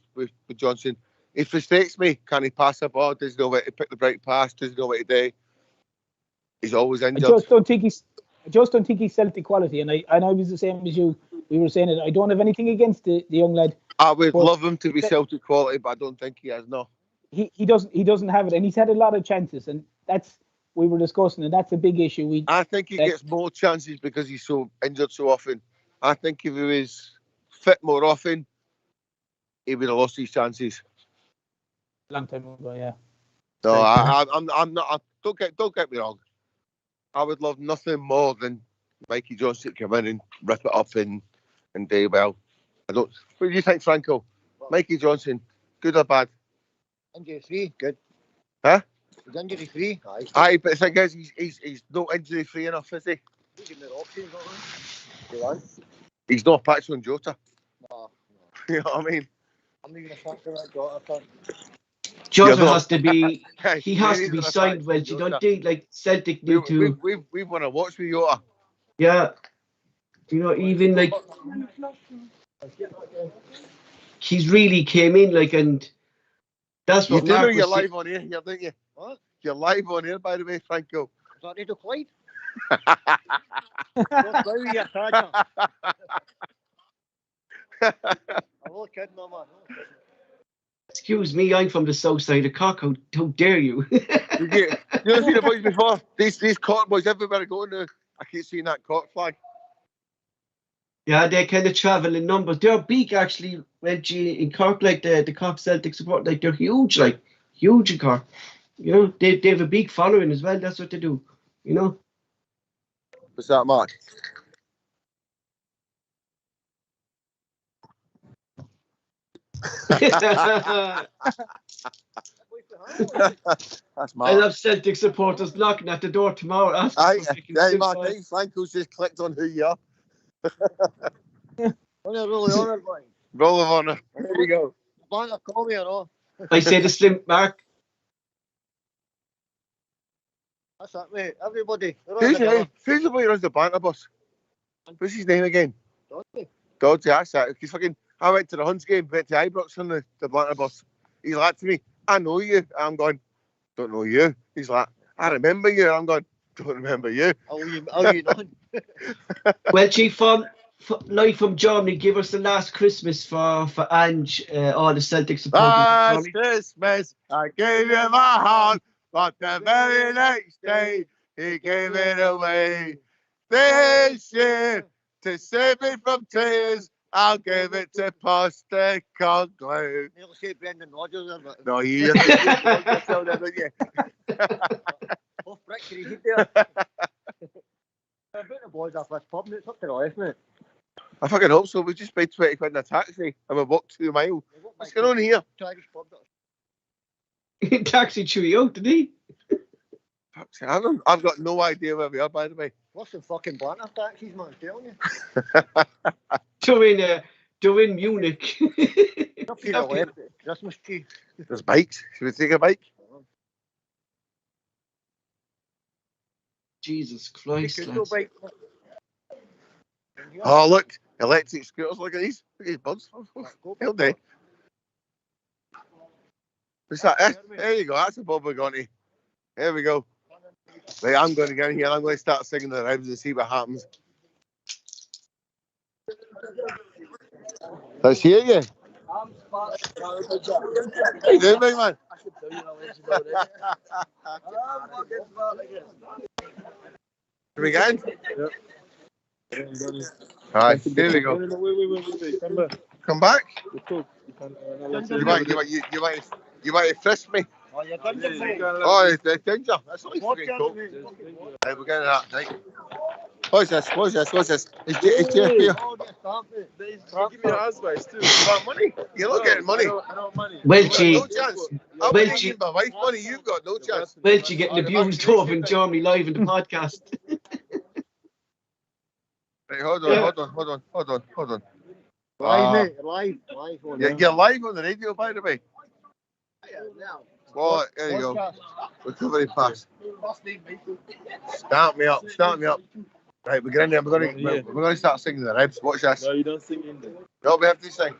Johnson. He frustrates me. Can he pass the ball? Doesn't know where to pick the right pass. Doesn't know what to do. He's always injured. I just don't think he's Celtic quality, and I was the same as you. We were saying it. I don't have anything against the young lad. I would love him to be Celtic quality, but I don't think he has. No. He doesn't have it, and he's had a lot of chances, and that's we were discussing, and that's a big issue. I think he gets more chances because he's so injured so often. I think if he was fit more often, he would have lost his chances. Long time ago, yeah. No, I'm not. Don't get me wrong. I would love nothing more than Mikey Johnson to come in and rip it up and do well. I don't. What do you think, Franco? Mikey Johnson, good or bad? Injury free, good. Huh? He's injury free. Aye, but the thing is, he's not injury free enough, is he? He's not Paxton Jota. No. You know what I mean? I'm not even talking about Jota. Jota has to be. He has to be signed, Welch. You don't think like Celtic need to? We want to watch with Jota. Yeah. You know, even like he's really came in like, and that's You what do know Mark you're was live on air here, don't you? What? You're live on air, by the way, Franco. Is that Radio Clyde? What's wrong with your charger? I'm not kidding, no, man. Excuse me, I'm from the south side of Cork. How dare you? You ever seen the boys before? These Cork boys everywhere going now. I keep seeing that Cork flag. Yeah, they kind of travel in numbers. They're big, actually, Reggie, in Cork, like the Cork Celtic support. Like, they're huge in Cork. You know, they have a big following as well. That's what they do, you know. What's that, Mark? That's Mark. I love Celtic supporters knocking at the door tomorrow. Hey, Mark, I think Franco's just clicked on who you are. Really honoured, boy. Roll of honour. There you go. Banter, call me or not. I say the slim, Mark. That's it, mate. Everybody. Who's the boy who runs the banter bus? What's his name again? Dodgy, that's it. He's fucking. I went to the Hunts game, went to Ibrox on the banter bus. He's like to me, I know you. I'm going, don't know you. He's like, I remember you. I'm going, don't remember you. How you done? Well, Chief, live from Germany, give us the last Christmas for Ange, all the Celtic supporters. Last Christmas, I gave you my heart, but the very next day, he gave it away. This year, to save me from tears, I'll give it to Postecoglou. Nearly say Brendan Rodgers, isn't it? No, you tell them, don't you? Off Brick, can you get there? About the boys off this pub, it's up to the left, mate. I fucking hope so. We just paid 20 quid in a taxi and we walked 2 miles. What's going on here? Irish pub. Taxi chew you out, did he? I've got no idea where we are, by the way. What's the fucking banter taxis, man? I'm telling you. They're in Munich. Up to the left, Christmas tree. There's bikes. Should we take a bike? Jesus Christ. Bike. Oh, look. Electric scooters. Look at these. Look at these buds. Hell day. What's that? There you go. That's a Bob Bourgogne. There we go. Right, I'm going to get in here. I'm going to start singing the rhymes and see what happens. Let's hear you. How you doing, big man? Are we going? Alright, here we go. Wait. Come back. You might have frisked me. Oh, you're done for me. Oh, it's ginger. That's only fucking cool. Right, we're getting that, right? What's this? It's here. Give me your advice too. About money? You're not getting money. I don't money. Welchie. No chance. I'm going to give my wife money. You've got no chance. Welchie getting abused over in Germany live in the podcast. Right, hold on. Live, mate. Live. You're live on the radio, by the way. What? There you go. Recovery pass. Start me up. Right, we're getting there. We're going to start singing the ribs. Watch this. No, you don't sing in there. No, we have to sing.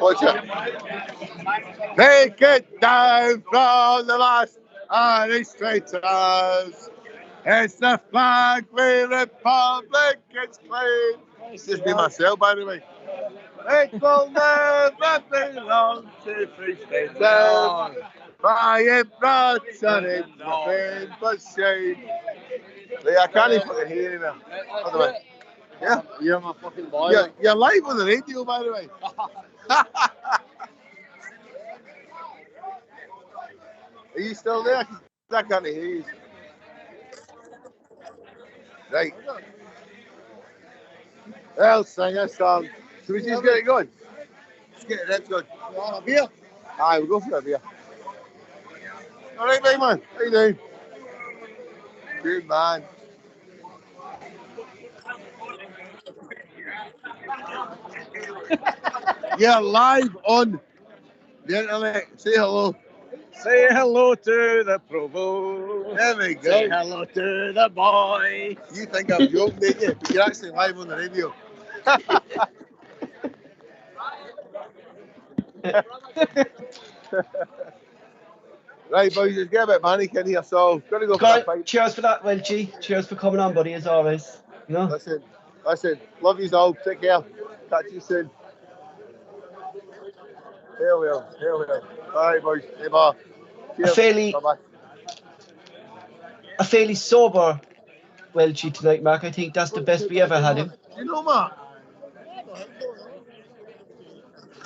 Watch it. Make it down from the last Irish traitors. It's the flag we republic it's clean. It's just me myself, by the way. It will never belong to free staters. By it brats and it's nothing but shame. I can't even fucking hear you now. By the way. Yeah? You're my fucking boy. You're live on the radio, by the way. Are you still there? 'Cause I can't hear you. Right. Well, sing a song. Should we just get it going? Let's get it, that's good. You want a beer? Aye, we'll go for a beer. Alright, big man. How you doing? Good man. You're live on the internet. Say hello. Say hello to the Provo. There we go. Say hello to the boy. You think I'm joking, don't you? But you're actually live on the radio. Right, boys, let's get a bit of manic in here, so gotta go for that fight. Cheers for that, Welchie. Cheers for coming on, buddy, as always. You know? Listen, love yous all. Take care. Catch you soon. Here we are. Alright, boys. Hey, bye. Cheers. Bye-bye. A fairly sober Welchie tonight, Mark. I think that's the best we ever had him. You know, Mark?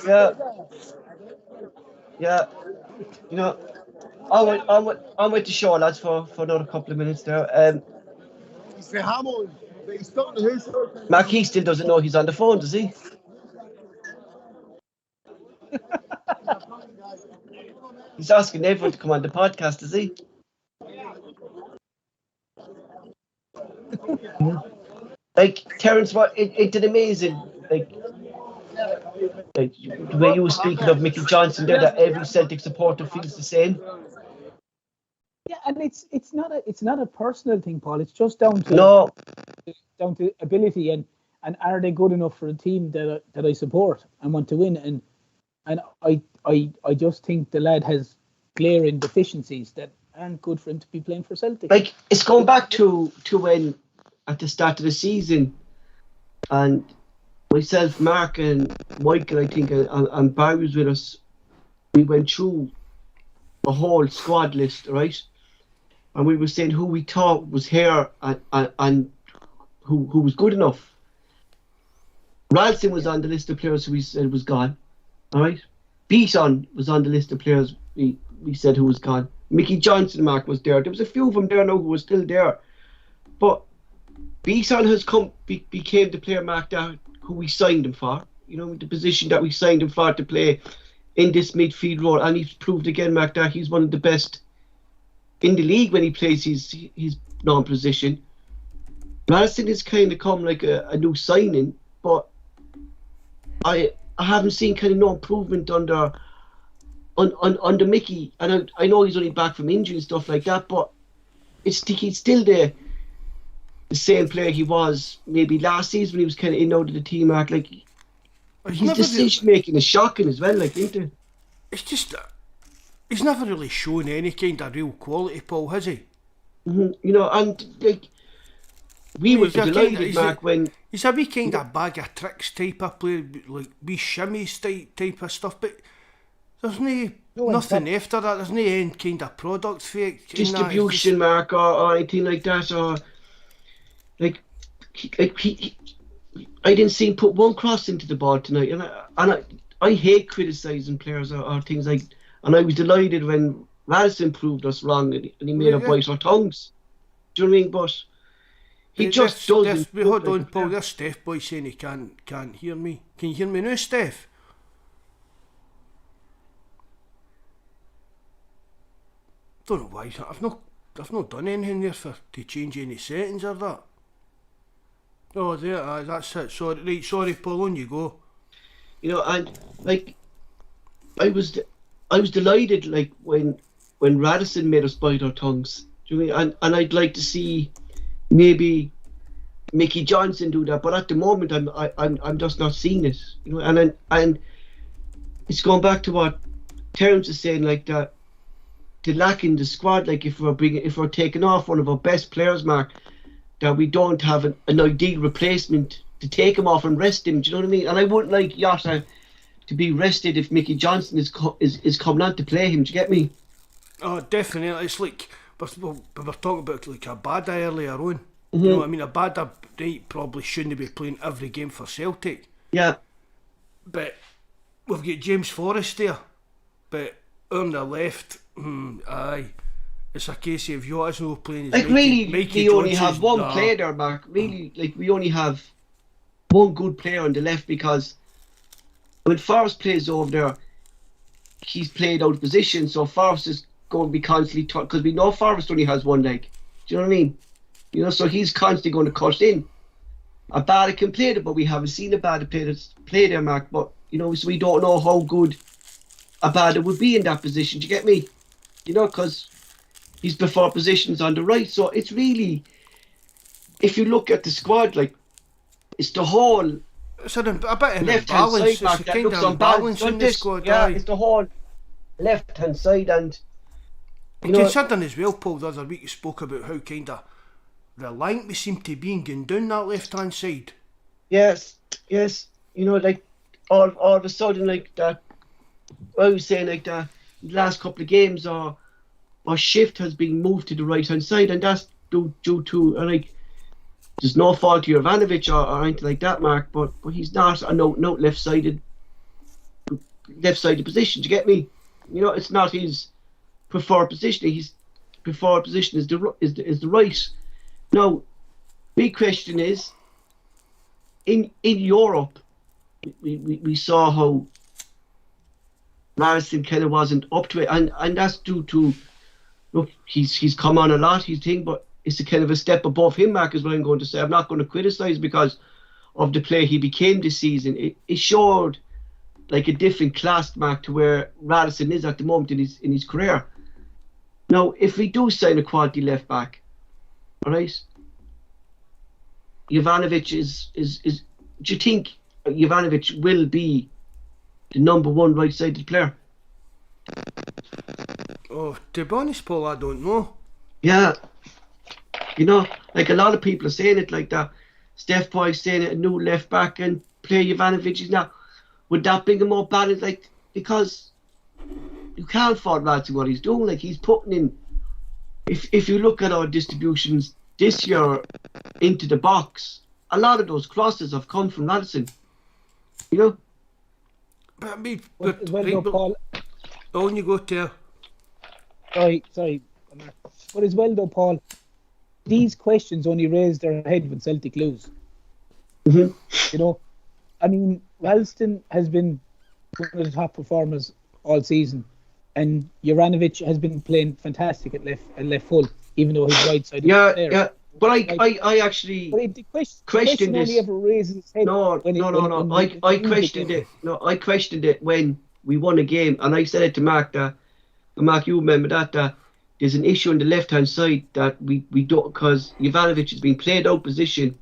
Yeah. You know, I'm with the show, lads, for another couple of minutes there. He's for Hammond, but he's stuck in the house. Mark, he still doesn't know he's on the phone, does he? He's asking everyone to come on the podcast, is he? Like, Terence, it did amazing. Like the way you were speaking of Mickey Johnson there, that every Celtic supporter feels the same. Yeah, and it's not a personal thing, Paul. It's just down to ability and are they good enough for a team that I support and want to win? And I just think the lad has glaring deficiencies that aren't good for him to be playing for Celtic. Like, it's going back to when at the start of the season, and myself, Mark, and Michael, I think, and Barry was with us. We went through a whole squad list, right? And we were saying who we thought was here and who was good enough. Ralston was on the list of players who we said was gone, all right? Beaton was on the list of players we said who was gone. Mickey Johnson, Mark, was there. There was a few of them there now who were still there. But Beaton has became the player, Mark, that who we signed him for. You know, the position that we signed him for to play in this midfield role. And he's proved again, Mark, that he's one of the best in the league when he plays his non-position. Ralston has kind of come like a new signing, but I haven't seen kind of no improvement under Mickey, and I know he's only back from injury and stuff like that, but he's still the same player he was maybe last season when he was kind of in out of the team, Mark. Like, his decision making is shocking as well, like, isn't it? It's just he's never really shown any kind of real quality, Paul, has he? Mm-hmm. You know, and like we were delighted, Mark, when he's a wee kind of bag of tricks type of player, like wee shimmies type of stuff, but there's nothing after that. There's no any kind of product fake distribution, Mark, or anything like that, or like he I didn't see him put one cross into the ball tonight, and I hate criticising players or things like. And I was delighted when Ralston proved us wrong and he made us bite our tongues. Do you know what I mean? But he just doesn't. Hold on, Paul. There's Steph boy saying he can't hear me. Can you hear me now, Steph? Don't know why. I've not done anything there to change any settings or that. Oh, there. That's it. Sorry, Paul. On you go. You know, and like I was delighted, like when when Radisson made us bite our tongues. Do you know what I mean? And I'd like to see maybe Mickey Johnson do that, but at the moment I'm just not seeing it. You know, and it's going back to what Terence is saying, like that the lack in the squad. Like if we're taking off one of our best players, Mark, that we don't have an ideal replacement to take him off and rest him. Do you know what I mean? And I wouldn't like Yota to be rested if Mickey Johnson is coming on to play him. Do you get me? Oh, definitely. It's like we're talking about like Abada earlier on. You know what I mean? Abada probably shouldn't be playing every game for Celtic. Yeah. But we've got James Forrest there. But on the left, aye. It's a case of Yota's not playing. Like Mikey we only Johnson's- have one nah. player there, Mark. Really, like we only have one good player on the left, because when Forrest plays over there, he's played out of position, so Forrest is going to be constantly because we know Forrest only has one leg. Do you know what I mean? You know, so he's constantly going to cut in. Abada can play it, but we haven't seen Abada play there, Mark. But you know, so we don't know how good Abada would be in that position. Do you get me? You know, because his preferred positions on the right. So it's really, if you look at the squad, like it's the whole It's a bit of an left-hand imbalance. side, Mark, It's a that kind looks of unbalanced. imbalance in Like the this. squad. Yeah, aye. it's the whole left-hand side, and you And know, considering as well, Paul, the other week you spoke about how kind of reliant we seem to be in going down that left-hand side. yes, you know, like all of a sudden, like that. I was saying, like the last couple of games, our shift has been moved to the right-hand side, and that's due to like there's no fault to Jovanovic or anything like that, Mark, but he's not a no left-sided position. Do you get me? You know, it's not his preferred position. His preferred position is the right. Now, big question is, in Europe, we saw how Madison kind of wasn't up to it, and that's due to, look, he's come on a lot, his thing, but it's a kind of a step above him, Mark, is what I'm going to say. I'm not going to criticise because of the player he became this season. It showed like a different class, Mark, to where Radisson is at the moment in his career. Now, if we do sign a quality left back, all right, Jovanovic is do you think Jovanovic will be the number one right-sided player? Oh, to be honest, Paul, I don't know. Yeah. You know, like a lot of people are saying it like that. Steph Boy's saying it, a new left back, and play Jovanovic is now. Would that bring him more balance? Like, because you can't fault Radzi what he's doing. Like, he's putting in. If you look at our distributions this year into the box, a lot of those crosses have come from Radisson. You know? But I mean, But as well, though, Paul. on you go, there. Sorry. But as well, though, Paul, these questions only raise their head when Celtic lose. Mm-hmm. You know, I mean, Ralston has been one of the top performers all season, and Juranovic has been playing fantastic at left full, even though his right side is there. Yeah. But I actually But the questioned question this. only ever raises its head. No. I questioned it. No, I questioned it when we won a game, and I said it to Mark that, Mark, you remember that there's an issue on the left-hand side that we don't, because Jovanovic has been played out position,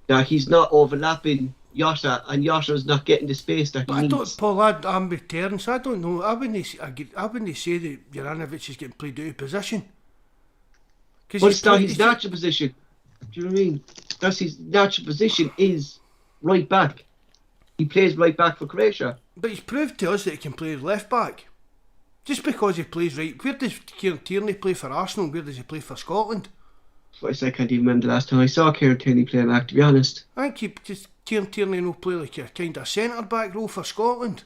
that he's not overlapping Jota, and Jota's not getting the space that But he I needs. don't, Paul, I'm with Terence. I don't know. I wouldn't say that Juranovic is getting played out of position. But it's not his natural position. Do you know what I mean? That's his natural position is right back. He plays right back for Croatia. But he's proved to us that he can play left back. Just because he plays right. Where does Kieran Tierney play for Arsenal? Where does he play for Scotland? I can't even remember the last time I saw Kieran Tierney play back, to be honest. I think Kieran Tierney will play like a kind of centre back role for Scotland.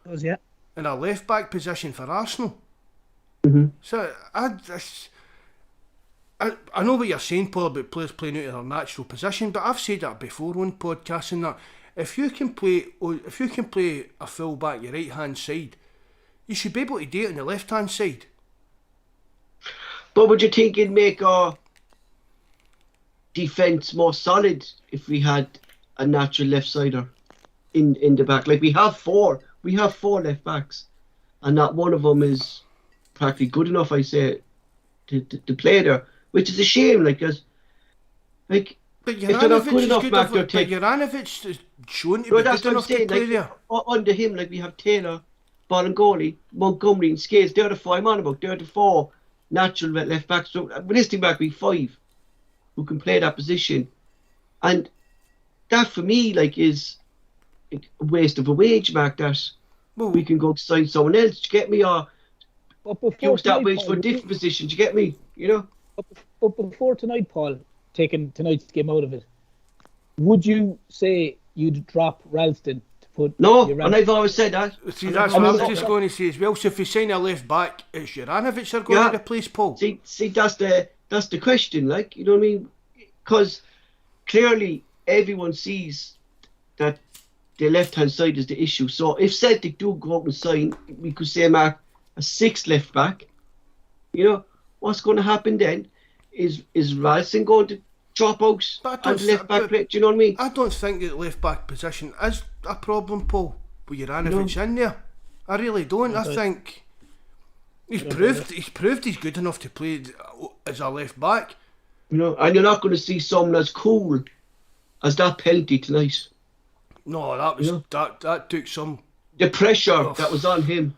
Does, yeah. In a left back position for Arsenal. Mm-hmm. So I know what you're saying, Paul, about players playing out of their natural position, but I've said that before on podcasts and that. If you can play a full back your right hand side, you should be able to do it on the left hand side. But would you think it'd make our defence more solid if we had a natural left-sider in the back? Like we have four left backs, and not one of them is practically good enough, I say, to play there, which is a shame, like, because, like, But if they're not good enough, Mark, they'll but take... Juranovic is shown to No, be that's good what I'm enough to saying. play Like, there. under him, like, we have Taylor, ball and goalie, Montgomery and Skate. They're the four I'm on about. They're the four natural left backs. So realistic back be five who can play that position. And that for me, like, is a waste of a wage, Mark, that we can go sign someone else. Do you get me? Or use that wage for a different position. Do you get me? You know? But before tonight, Paul, taking tonight's game out of it, would you say you'd drop Ralston to put... No, and I've always said that. See, that's what I was just going to say as well. So if you sign a left back, it's Juranovic they're going to replace Paul. See, that's the question, like, you know what I mean? Because clearly everyone sees that the left-hand side is the issue. So if Celtic do go out and sign, we could say, Mark, a sixth left back, you know, what's going to happen then? Is Ralston going to drop out and left back play? Do you know what I mean? I don't think that left back position is a problem, Paul, with Juranovic in there. I really don't. I think he's proved he's good enough to play as a left back. You know, and you're not going to see someone as cool as that penalty tonight. No, that was that took some... The pressure that was on him.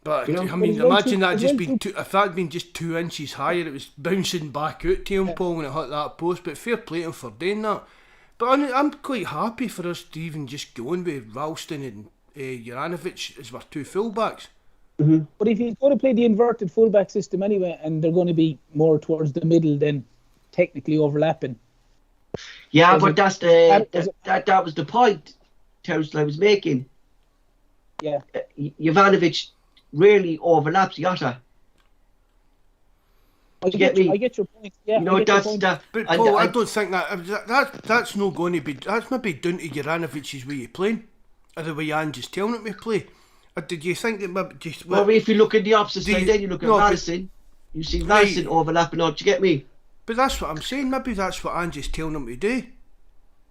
But, I mean, imagine that just been if that had been just 2 inches higher, it was bouncing back out to him, Paul, when it hit that post. But fair play to him for doing that. But I'm quite happy for us to even just going with Ralston and Juranovic as our two fullbacks. Mm-hmm. But if he's going to play the inverted fullback system anyway, and they're going to be more towards the middle than technically overlapping. Yeah, but that's that was the point Terence I was making. Yeah, Juranovic rarely overlaps Jota. I get your point. Yeah, you know, that's that. But Paul, I don't think that's not going to be. That's maybe down to Juranovic's way of playing, or the way Ange is telling him to play. Or did you think that maybe well, if you look at the opposite side, then you look at Ralston. You see Ralston overlapping. Do you get me? But that's what I'm saying. Maybe that's what Ange is telling him to do.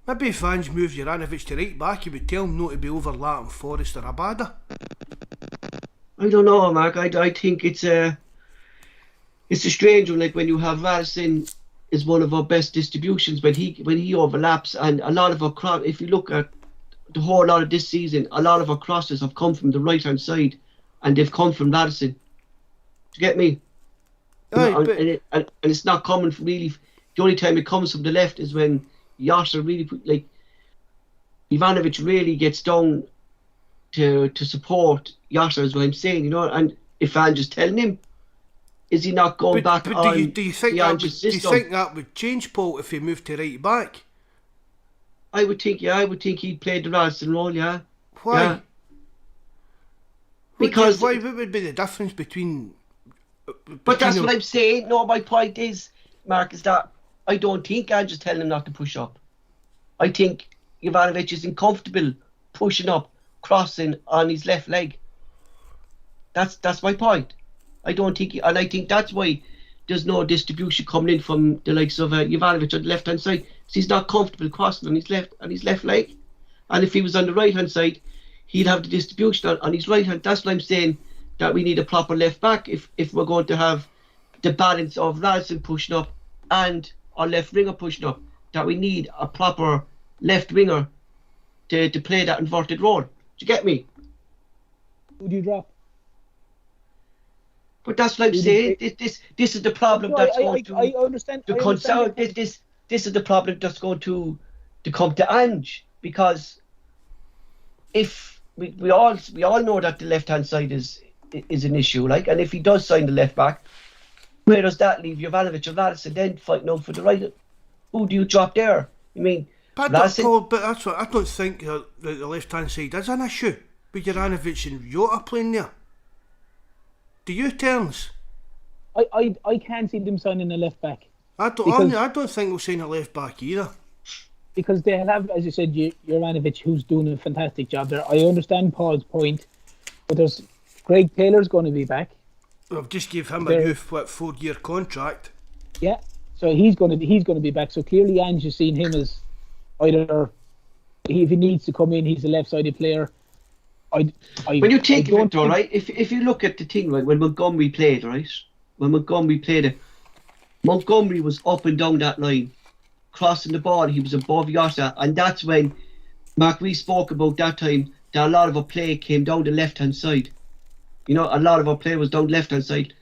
Maybe if Ange moved Juranovic to right back, he would tell him not to be overlapping Forrest or Abada. I don't know, Mark. I think it's a strange one. Like when you have Ralston is one of our best distributions, when he overlaps, and a lot of our if you look at the whole lot of this season, a lot of our crosses have come from the right hand side, and they've come from Ralston. Do you get me? Aye, and it's not coming from really. The only time it comes from the left is when Jota really like Ivanovic really gets down to support Jota, is what I'm saying, you know. And if Ange's telling him, is he not going back on do you think that would change, Paul, if he moved to right back? I would think he'd play the Ralston role, yeah. Why? Yeah. Because what would be the difference between... But that's what I'm saying. No, my point is, Mark, is that I don't think Ange's telling him not to push up. I think Ivanovic is uncomfortable pushing up, crossing on his left leg. That's my point. I don't think, and I think that's why there's no distribution coming in from the likes of Ivanovic on the left hand side. So he's not comfortable crossing on his left leg. And if he was on the right hand side, he'd have the distribution on his right hand. That's what I'm saying, that we need a proper left back if we're going to have the balance of Ralston pushing up and our left winger pushing up. That we need a proper left winger to play that inverted role. Do you get me? Who do you drop? But that's what I'm saying. This is the problem that's going to... I understand. This is the problem that's going to come to Ange, because if we all know that the left hand side is an issue, like, and if he does sign the left back, where does that leave Juranovic and Ralston then fighting out for the right? Who do you drop there? I mean, but that's what I don't think that the left hand side is an issue with Juranovic and Jota playing there. Do you, Terence? I can't see them signing a left back. I don't think they'll sign a left back either. Because they have, as you said, Juranovic, who's doing a fantastic job there. I understand Paul's point, but there's Greg Taylor's going to be back. I've just gave him a new 4-year contract. Yeah, so he's going to be back. So clearly, Ange has seen him as either if he needs to come in, he's a left-sided player, When you think of don't it, though, right? If you look at the thing, right, when Montgomery played, right? When Montgomery played it, Montgomery was up and down that line, crossing the ball. He was above Yotta, and that's when Mark, we spoke about that time that a lot of our play came down the left-hand side. You know, a lot of our play was down left-hand side.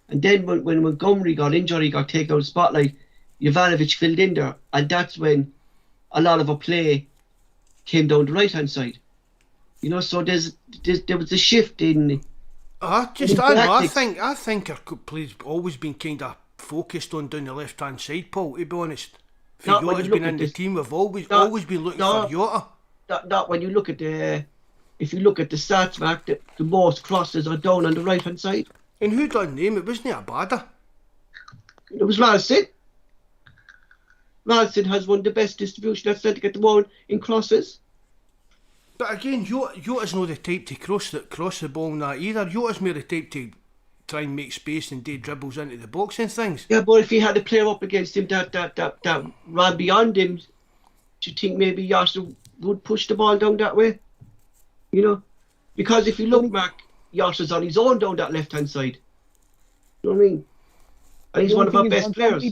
And then when Montgomery got injured, he got taken out of the spotlight, Jovanovic filled in there. And that's when a lot of our play came down the right-hand side. You know, so there was a shift in... I think our play's always been kind of focused on down the left-hand side, Paul, to be honest. Yotta's been in the team, we've always been looking for Yotta. Not when you look at if you look at the stats, Mark, the most crosses are down on the right hand side. And who done them? It wasn't a badder. It was Ralston. Ralston has one of the best distribution at Celtic at the moment in crosses. But again, Yotta's not the type to cross the ball and that either. Yotta's more the type to try and make space and do dribbles into the box and things. Yeah, but if he had a player up against him that ran beyond him, do you think maybe Yotta would push the ball down that way? You know? Because if you look, Mark, Yotta's on his own down that left-hand side. You know what I mean? And he's one of our best players.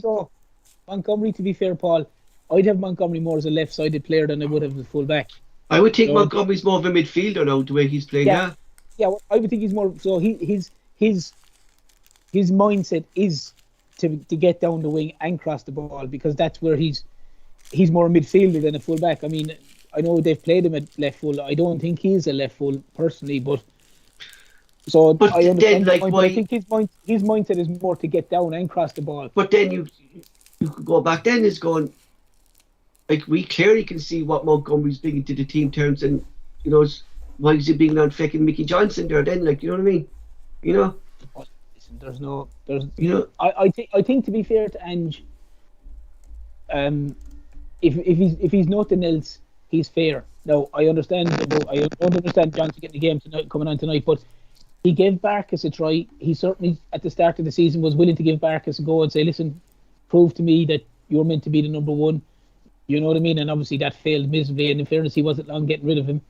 Montgomery, to be fair, Paul, I'd have Montgomery more as a left-sided player than I would have the full-back. I would think Montgomery's more of a midfielder now, the way he's playing now. Yeah, well, I would think he's more... So his mindset is to get down the wing and cross the ball, because that's where he's more a midfielder than a full-back. I mean, I know they've played him at left full. I don't think he's a left full personally, but I understand. Then, I think his mindset is more to get down and cross the ball. But then you could go back. Then is going like we clearly can see what Montgomery's bringing to the team, Terence, and you know why is he bringing on fucking Mickey Johnson there? Then, like, you know what I mean? You know. I think to be fair to Ange, if he's nothing else, he's fair. Now I don't understand Johnson getting the game coming on tonight, but he gave Barkas a try. He certainly at the start of the season was willing to give Barkas a go and say, listen, prove to me that you're meant to be the number one. You know what I mean? And obviously that failed miserably, and in fairness, he wasn't long getting rid of him.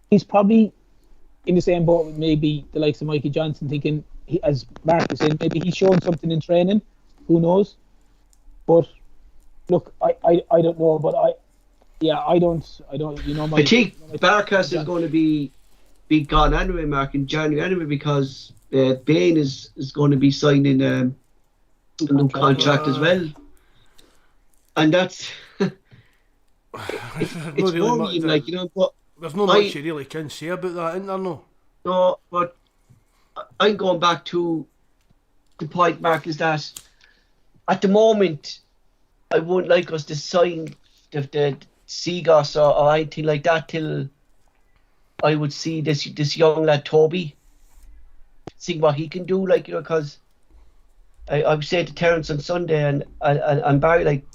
He's probably in the same boat with maybe the likes of Mikey Johnson, thinking, as Mark was saying, maybe he's shown something in training. Who knows? But look, I don't know, but I don't. You know, I think Barkas is going to be gone anyway, Mark, in January anyway, because Bain is going to be signing a new contract as well, and that's it's worrying, like, you know. But there's not much you really can say about that, isn't there? No, but I'm going back to the point, Mark, is that at the moment I wouldn't like us to sign the Seagoss or anything like that till I would see this young lad Toby, see what he can do, like, you know, because I was saying to Terence on Sunday and Barry, like,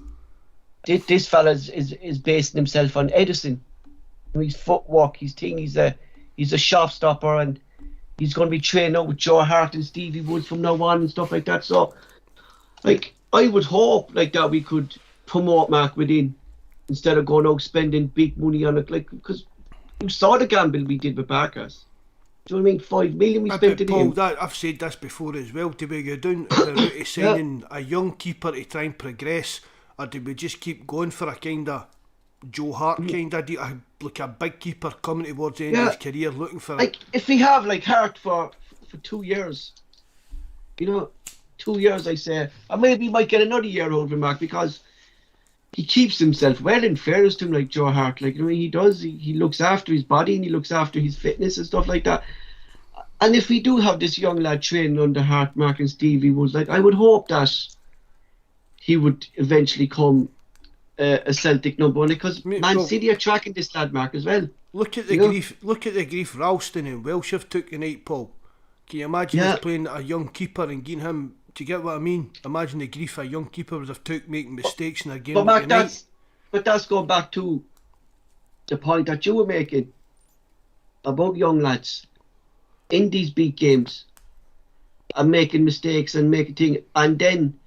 this fella is basing himself on Edison. His footwork, his thing, he's a shop stopper, and he's going to be training out with Joe Hart and Stevie Woods from now on and stuff like that. So, like, I would hope like that we could promote Mark within instead of going out spending big money on it, like, because you saw the gamble we did with Barkas. Do you know what I mean? 5 million we spent in him. I've said this before as well. Do we go down the route of signing a young keeper to try and progress, or do we just keep going for a kind of Joe Hart kind of deal, like a big keeper coming towards the end of his career, looking for like if we have like Hart for 2 years, you know, 2 years, I say, or maybe he might get another year over Mark, because he keeps himself well, in fairness to him, like Joe Hart, like, you know, he does. He looks after his body and he looks after his fitness and stuff like that. And if we do have this young lad training under Hart, Mark and Stevie Woods, like, I would hope that he would eventually come a Celtic number one, because Man City are tracking this lad, Mark, as well. Look at the grief. Look at the grief Ralston and Welsh have took tonight, Paul. Can you imagine us playing a young keeper and getting him? Do you get what I mean? Imagine the grief a young keeper would have took making mistakes in a game. But Mark, that's going back to the point that you were making about young lads in these big games and making mistakes and making things, and then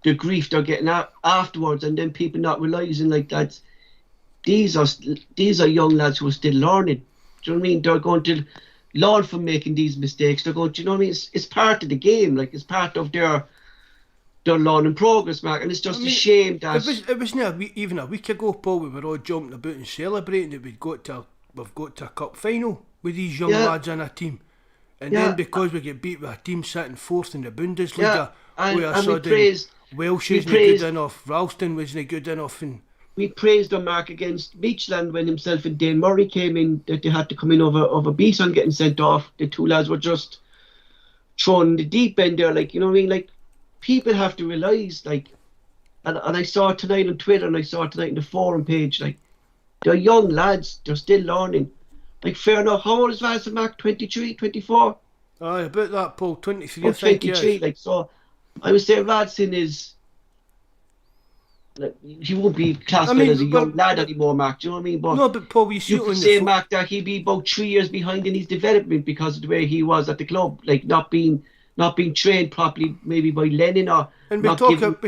the grief they're getting afterwards, and then people not realising, like, that these are young lads who are still learning. Do you know what I mean? They're going to learn from making these mistakes. They're going to, you know what I mean? It's part of the game. Like, it's part of their learning progress, Mark. And it's just a shame that... It wasn't even a week ago, Paul, we were all jumping about and celebrating that we've got to a cup final with these young lads in a team. And then because we get beat with a team sitting fourth in the Bundesliga, and we praised... Welsh isn't good enough, Ralston wasn't good enough, and we praised them, Mark, against Beachland when himself and Dane Murray came in, that they had to come in over Beeson getting sent off. The two lads were just thrown in the deep end there, like, you know what I mean? Like, people have to realise, like, and I saw it tonight on Twitter and I saw it tonight in the forum page, like, they're young lads, they're still learning. Like, fair enough, how old is Ralston, Mark? 23, 24? Aye, about that, Paul, 23, I think, 23, yes. like, so I would say Ralston is... Like, he won't be classified as a young lad anymore, Mark. Do you know what I mean? But no, but Paul, you see, you could say, Mark, that he'd be about 3 years behind in his development because of the way he was at the club, like not being trained properly, maybe by Lennon or. And we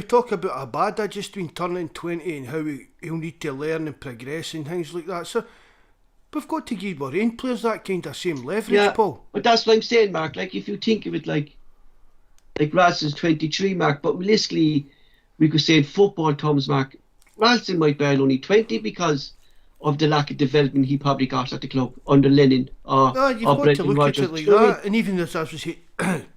talk about Abada just being turning 20 and how he'll need to learn and progress and things like that. So we've got to give our own players that kind of same leverage, Paul. But that's what I'm saying, Mark. Like, if you think of it, like Ralston's 23, Mark, but realistically, we could say in football terms, Mark, Ralston might be only 20 because of the lack of development he probably got at the club under Lennon or you've got to look Rodgers. at it like that. And even as I was saying,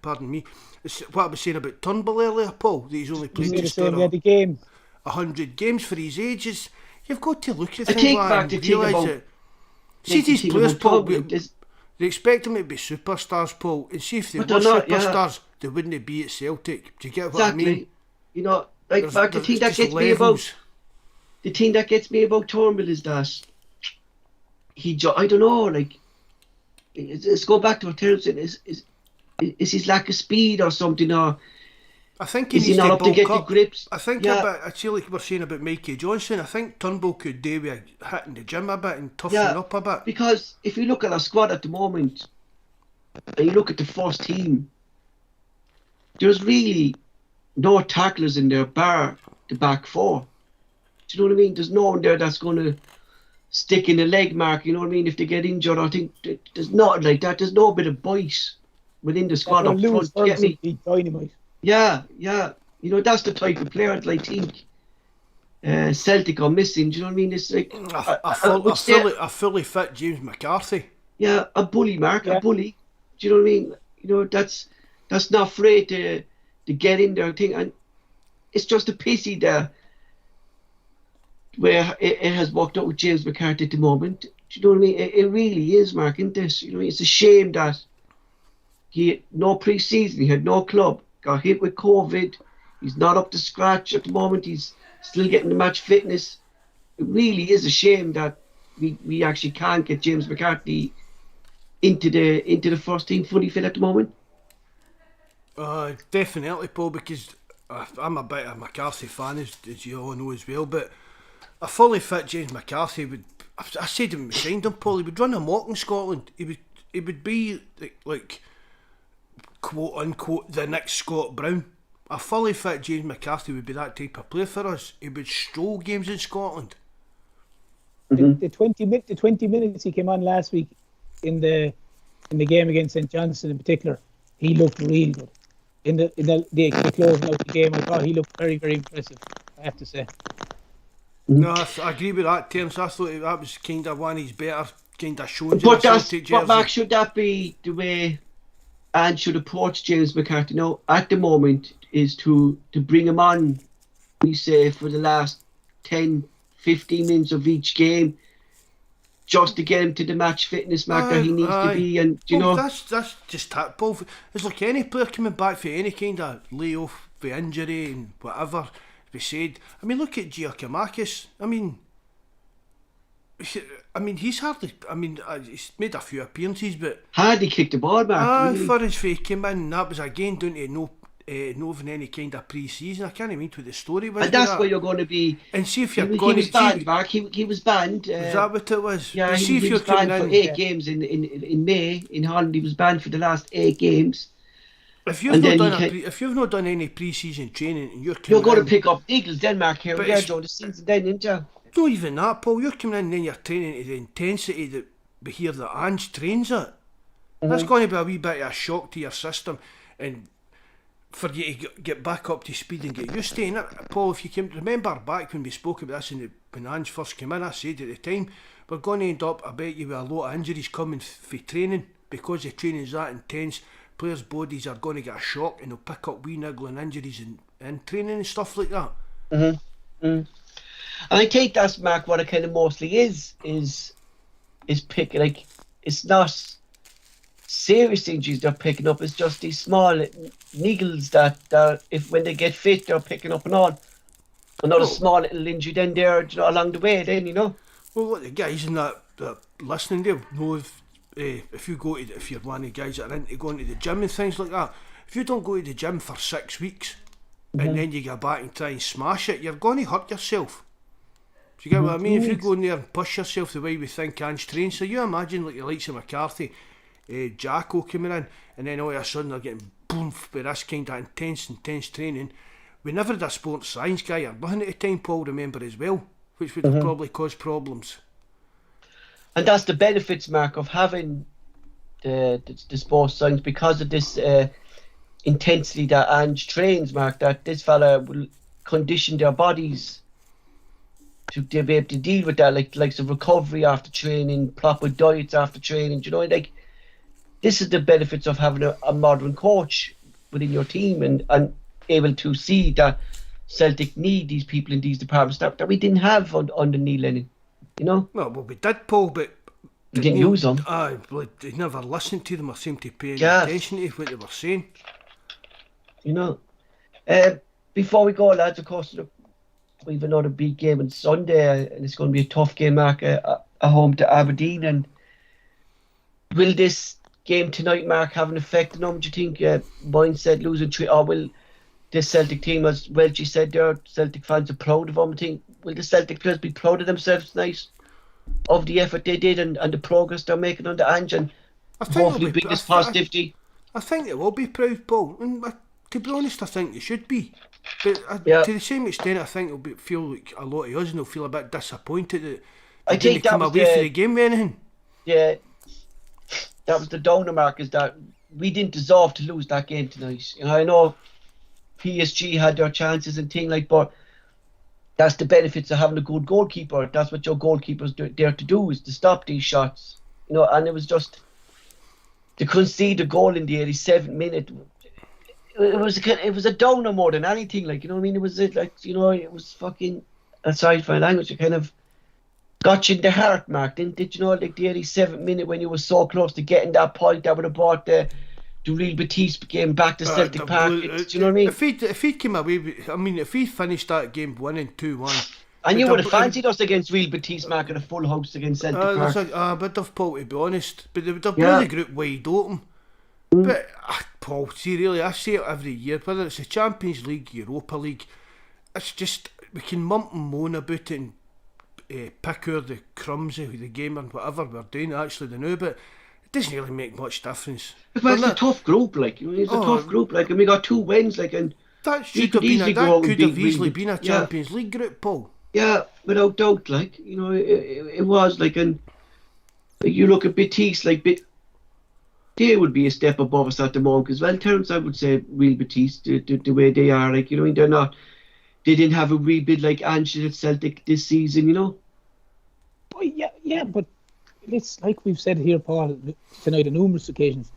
pardon me, it's what I was saying about Turnbull earlier, Paul, that he's only played just over 100 games for his ages. You've got to look at things like that and realise that. See these players, Paul, they expect them to be superstars, Paul, and see if they were superstars, they wouldn't be at Celtic. Do you get what I mean? You know, like, Mark, the thing that gets me about Turnbull is that I don't know, like, let's go back to what Terence said, is his lack of speed or something, or I think is he not up to get the grips? I think I feel like we're saying about Mikey Johnson, I think Turnbull could do with hitting the gym a bit and toughen up a bit. Because if you look at our squad at the moment, and you look at the first team, there's really no tacklers in there bar the back four. Do you know what I mean? There's no one there that's going to stick in the leg, Mark. You know what I mean? If they get injured, I think there's not like that. There's no bit of bite within the squad up front. Get me? Dynamite. Yeah. You know, that's the type of player that I think Celtic are missing. Do you know what I mean? It's like a fully fit James McCarthy. Yeah, a bully, Mark. A bully. Do you know what I mean? You know, that's not afraid to get in there thing, and it's just a pity there where it has worked out with James McCarthy at the moment. Do you know what I mean? It really is, Mark, isn't this? You know, it's a shame that he had no pre-season, he had no club, got hit with COVID, he's not up to scratch at the moment, he's still getting the match fitness. It really is a shame that we actually can't get James McCarthy into the first team fully fit at the moment. Definitely, Paul, because I'm a bit of a McCarthy fan, as you all know as well, but a fully fit James McCarthy would, I said him when we signed him, Paul, he would run amok in Scotland. He would be like quote unquote the next Scott Brown. A fully fit James McCarthy would be that type of player for us. He would stroll games in Scotland. The 20 minutes he came on last week in the game against St Johnstone in particular, he looked real good. In the closing out the game, I thought he looked very, very impressive, I have to say. No, I agree with that, Terence. I thought that was kind of one of his better kind of showings. But Mark, should that be the way Ange should approach James McCarthy now at the moment, is to bring him on, we say, for the last 10, 15 minutes of each game, just to get him to the match fitness, Mark, that he needs to be, and you know that's just that, Paul. It's like any player coming back for any kind of layoff, for injury and whatever we said. I mean, look at Giacomakis. I mean, he's hardly. I mean, he's made a few appearances, but hardly kicked the ball back. Really. For his fake came in, that was again down to no having any kind of pre-season. I can't even what the story was. And that's where you're going to be. And see if you're going to. He was banned, Mark. He was banned. Is that what it was? Yeah, he was banned for 8 games in May in Holland. He was banned for the last 8 games. If you've not done any pre-season training and you're going to pick up Eagles, Denmark here. We're doing the season then, isn't you? Not even that, Paul. You're coming in and then you're training to the intensity that we hear that Ange trains it. That's going to be a wee bit of a shock to your system, and for you to get back up to speed and get used to it. Paul, if you can remember back when we spoke about this when Ange first came in, I said at the time, we're going to end up, I bet you, with a lot of injuries coming for training, because the training is that intense. Players' bodies are going to get a shock and they'll pick up wee niggling injuries in training and stuff like that. And I think that's, Mark, what it kind of mostly is pick, like, it's not serious injuries they're picking up, it's just these small niggles that if when they get fit they're picking up and all. Another small little injury then there, you know, along the way then, you know. Well, look, the guys in that listening, they'll know if you go to, if you're one of the guys that are into going to the gym and things like that, if you don't go to the gym for 6 weeks and then you get back and try and smash it, you're going to hurt yourself. Do you get what I mean? If you go in there and push yourself the way we think Ange trains, so you imagine like the likes of McCarthy, Jacko coming in, and then all of a sudden they're getting boomf by this kind of intense training. We never had a sports science guy or nothing at the time, Paul, remember as well, which would have probably caused problems. And that's the benefits, Mark, of having the sports science, because of this intensity that Ange trains, Mark, that this fella will condition their bodies to be able to deal with that, like some recovery after training, proper diets after training, you know, like, this is the benefits of having a modern coach within your team and able to see that Celtic need these people in these departments that we didn't have under Neil Lennon, you know? Well, we did, Paul, but we didn't use them. Well, they never listened to them or seemed to pay any attention to what they were saying. You know. Before we go, lads, of course, we have another big game on Sunday, and it's going to be a tough game, Mark, at home to Aberdeen. And will this game tonight, Mark, have an effect on them? Do you think mindset losing 3, or will this Celtic team, as Welchie said there, Celtic fans are proud of them? I think, will the Celtic players be proud of themselves tonight, of the effort they did and the progress they're making under Ange, and hopefully bring this positivity? I think they will be proud, Paul, and to be honest, I think they should be. But to the same extent, I think they'll feel like a lot of us, and they'll feel a bit disappointed that they didn't come away from the game with anything. Yeah, that was the downer, Mark, is that we didn't deserve to lose that game tonight. You know, I know PSG had their chances and things like, but that's the benefits of having a good goalkeeper. That's what your goalkeeper's there to do, is to stop these shots. You know, and it was just to concede a goal in the 87th minute. It was a downer more than anything. Like, you know what I mean? It was like, you know, it was fucking, aside from language, it kind of got you in the heart, Mark. Did you know, like the 87th minute when you were so close to getting that point that would have brought the Real Batiste game back to Celtic Park? Do you know what I mean? If he'd come away with, I mean, if he finished that game winning 2-1, and you would have fancied us against Real Batiste, Mark, in a full house against Celtic Park. But they've, Paul, to be honest, but they've blew the group wide open. But Paul, see, really, I say it every year, whether it's the Champions League, Europa League, it's just, we can mump and moan about it and pick out the crumbs of the game and whatever we're doing actually the new, but it doesn't really make much difference. But it's a tough group, like, it's a tough group, like, and we got 2 wins, like, and that should have been that could have easily been a Champions League group, Paul. Yeah, without doubt, like, you know, it was, like, and you look at Batiste, like, they would be a step above us at the moment as well, Terence. I would say Real Batiste, the way they are, like, you know, they didn't have a rebuild like Ange at Celtic this season, you know. Oh, yeah, but it's like we've said here, Paul, tonight on numerous occasions.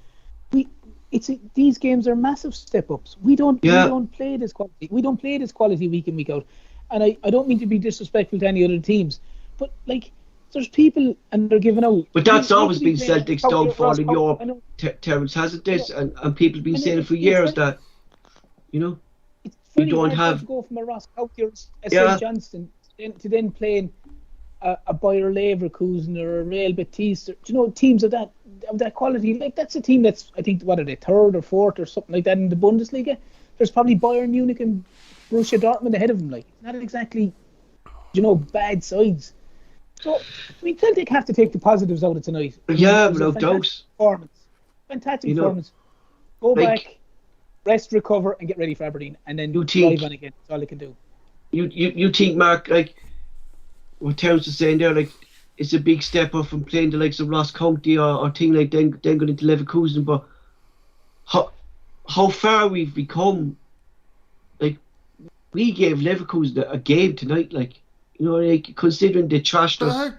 These games are massive step ups. We don't play this quality. We don't play this quality week in, week out. And I don't mean to be disrespectful to any other teams, but like, there's people and they're giving out. But that's always been Celtic's downfall in Europe, Terence, hasn't it? And people have been saying it for years that, you know, it's we don't have to go from a Ross County or a St. Johnston to then playing a Bayer Leverkusen or a Real Batiste, or, you know, teams of that quality. Like, that's a team that's, I think, what are they, 3rd or 4th or something like that in the Bundesliga. There's probably Bayern Munich and Borussia Dortmund ahead of them. Like, not exactly, you know, bad sides. So, I mean, Celtic have to take the positives out of tonight. Yeah, without doubt. Fantastic performance. Go back, rest, recover, and get ready for Aberdeen, and then drive on again. That's all they can do. You think, Mark, like what Terence was saying there, like it's a big step up from playing the likes of Ross County or thing like then going into Leverkusen. But how far we've become, like, we gave Leverkusen a game tonight, like, you know, like, considering they trashed us.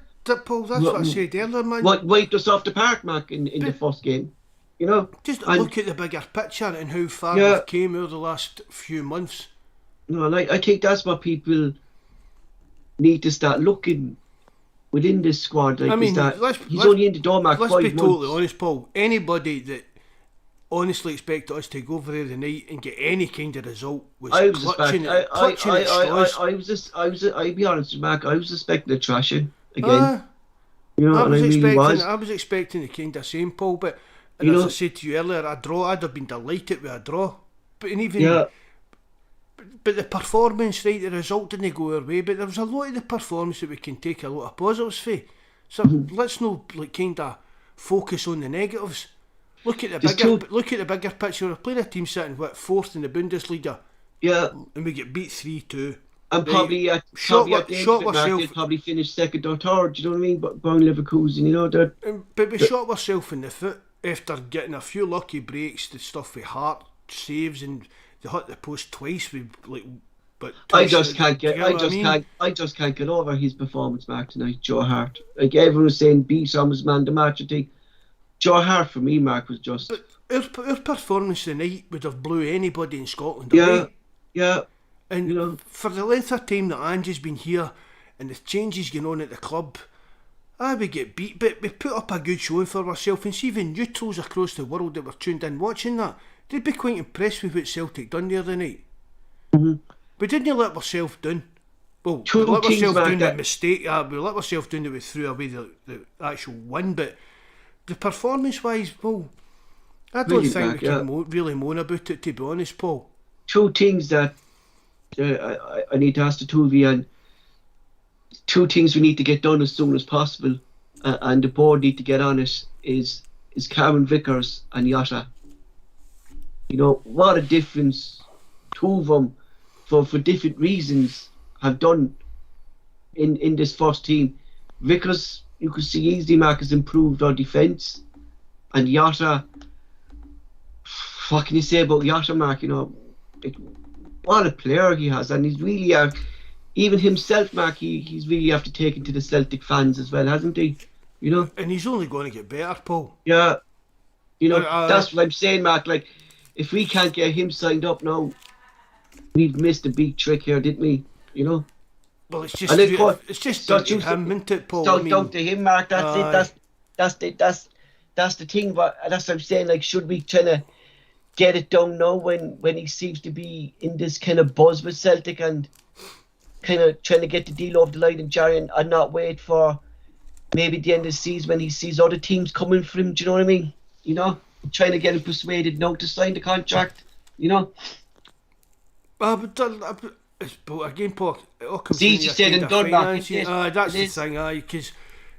Paul, that's what I said earlier, man. Wiped us off the park, Mark, in the first game. You know? Just look at the bigger picture and how far we've came over the last few months. No, like, I think that's what people need to start looking within this squad. Like, I mean, he's only in the door, Mark, 5 months. Let's be totally honest, Paul. Anybody that honestly expected us to go over there tonight and get any kind of result was clutching at straws. I'll be honest with you, Mark, I was expecting a trashing again. You know, I was expecting the kind of same, Paul, but as I said to you earlier, I'd have been delighted with a draw. But the performance, right, the result didn't go our way, but there was a lot of the performance that we can take a lot of positives for. So let's not kind of focus on the negatives. Look at the bigger picture. We're playing a team sitting fourth in the Bundesliga. Yeah. And we get beat 3-2. And probably probably finish second or third, you know what I mean? But Bayern Leverkusen, you know, but we shot ourselves in the foot after getting a few lucky breaks, the stuff with Hart saves, and they hit the post twice. I just can't get over his performance back tonight, Joe Hart. Like, everyone was saying, B Summers man the match. I think Joe Hart for me, Mark, was just. But our performance tonight would have blew anybody in Scotland away. Yeah. And you know, for the length of time that Angie's been here and the changes going on at the club, we get beat, but we put up a good showing for ourselves, and see even neutrals across the world that were tuned in watching that, they'd be quite impressed with what Celtic done the other night. We didn't let ourselves down. Well, we let ourselves down the mistake. We let ourselves down that we threw away the actual win, but the performance-wise, well, I don't think we can really moan about it, to be honest, Paul. Two things that I need to ask the two of you, and two things we need to get done as soon as possible, and the board need to get on it, is Cameron Vickers and Jota. You know, what a difference two of them, for different reasons, have done in this first team. Vickers, you could see easily, Mark, has improved our defence, and Jota, what can you say about Jota, Mark? You know, what a player he has, and he's really even himself, Mark, he's really have to take it to the Celtic fans as well, hasn't he? You know, and he's only going to get better, Paul. Yeah, you know, that's what I'm saying, Mark. Like, if we can't get him signed up now, we've missed a big trick here, didn't we? You know. Well, it's just down to him, isn't it, Paul? Down to him, Mark. That's it. That's the thing. But that's what I'm saying. Like, should we try to get it done now when he seems to be in this kind of buzz with Celtic and kind of trying to get the deal off the line in January, and not wait for maybe the end of the season when he sees other teams coming for him? Do you know what I mean? You know, trying to get him persuaded now to sign the contract. You know. But again, Paul, it all comes easy said and done, Mark. That's the thing, because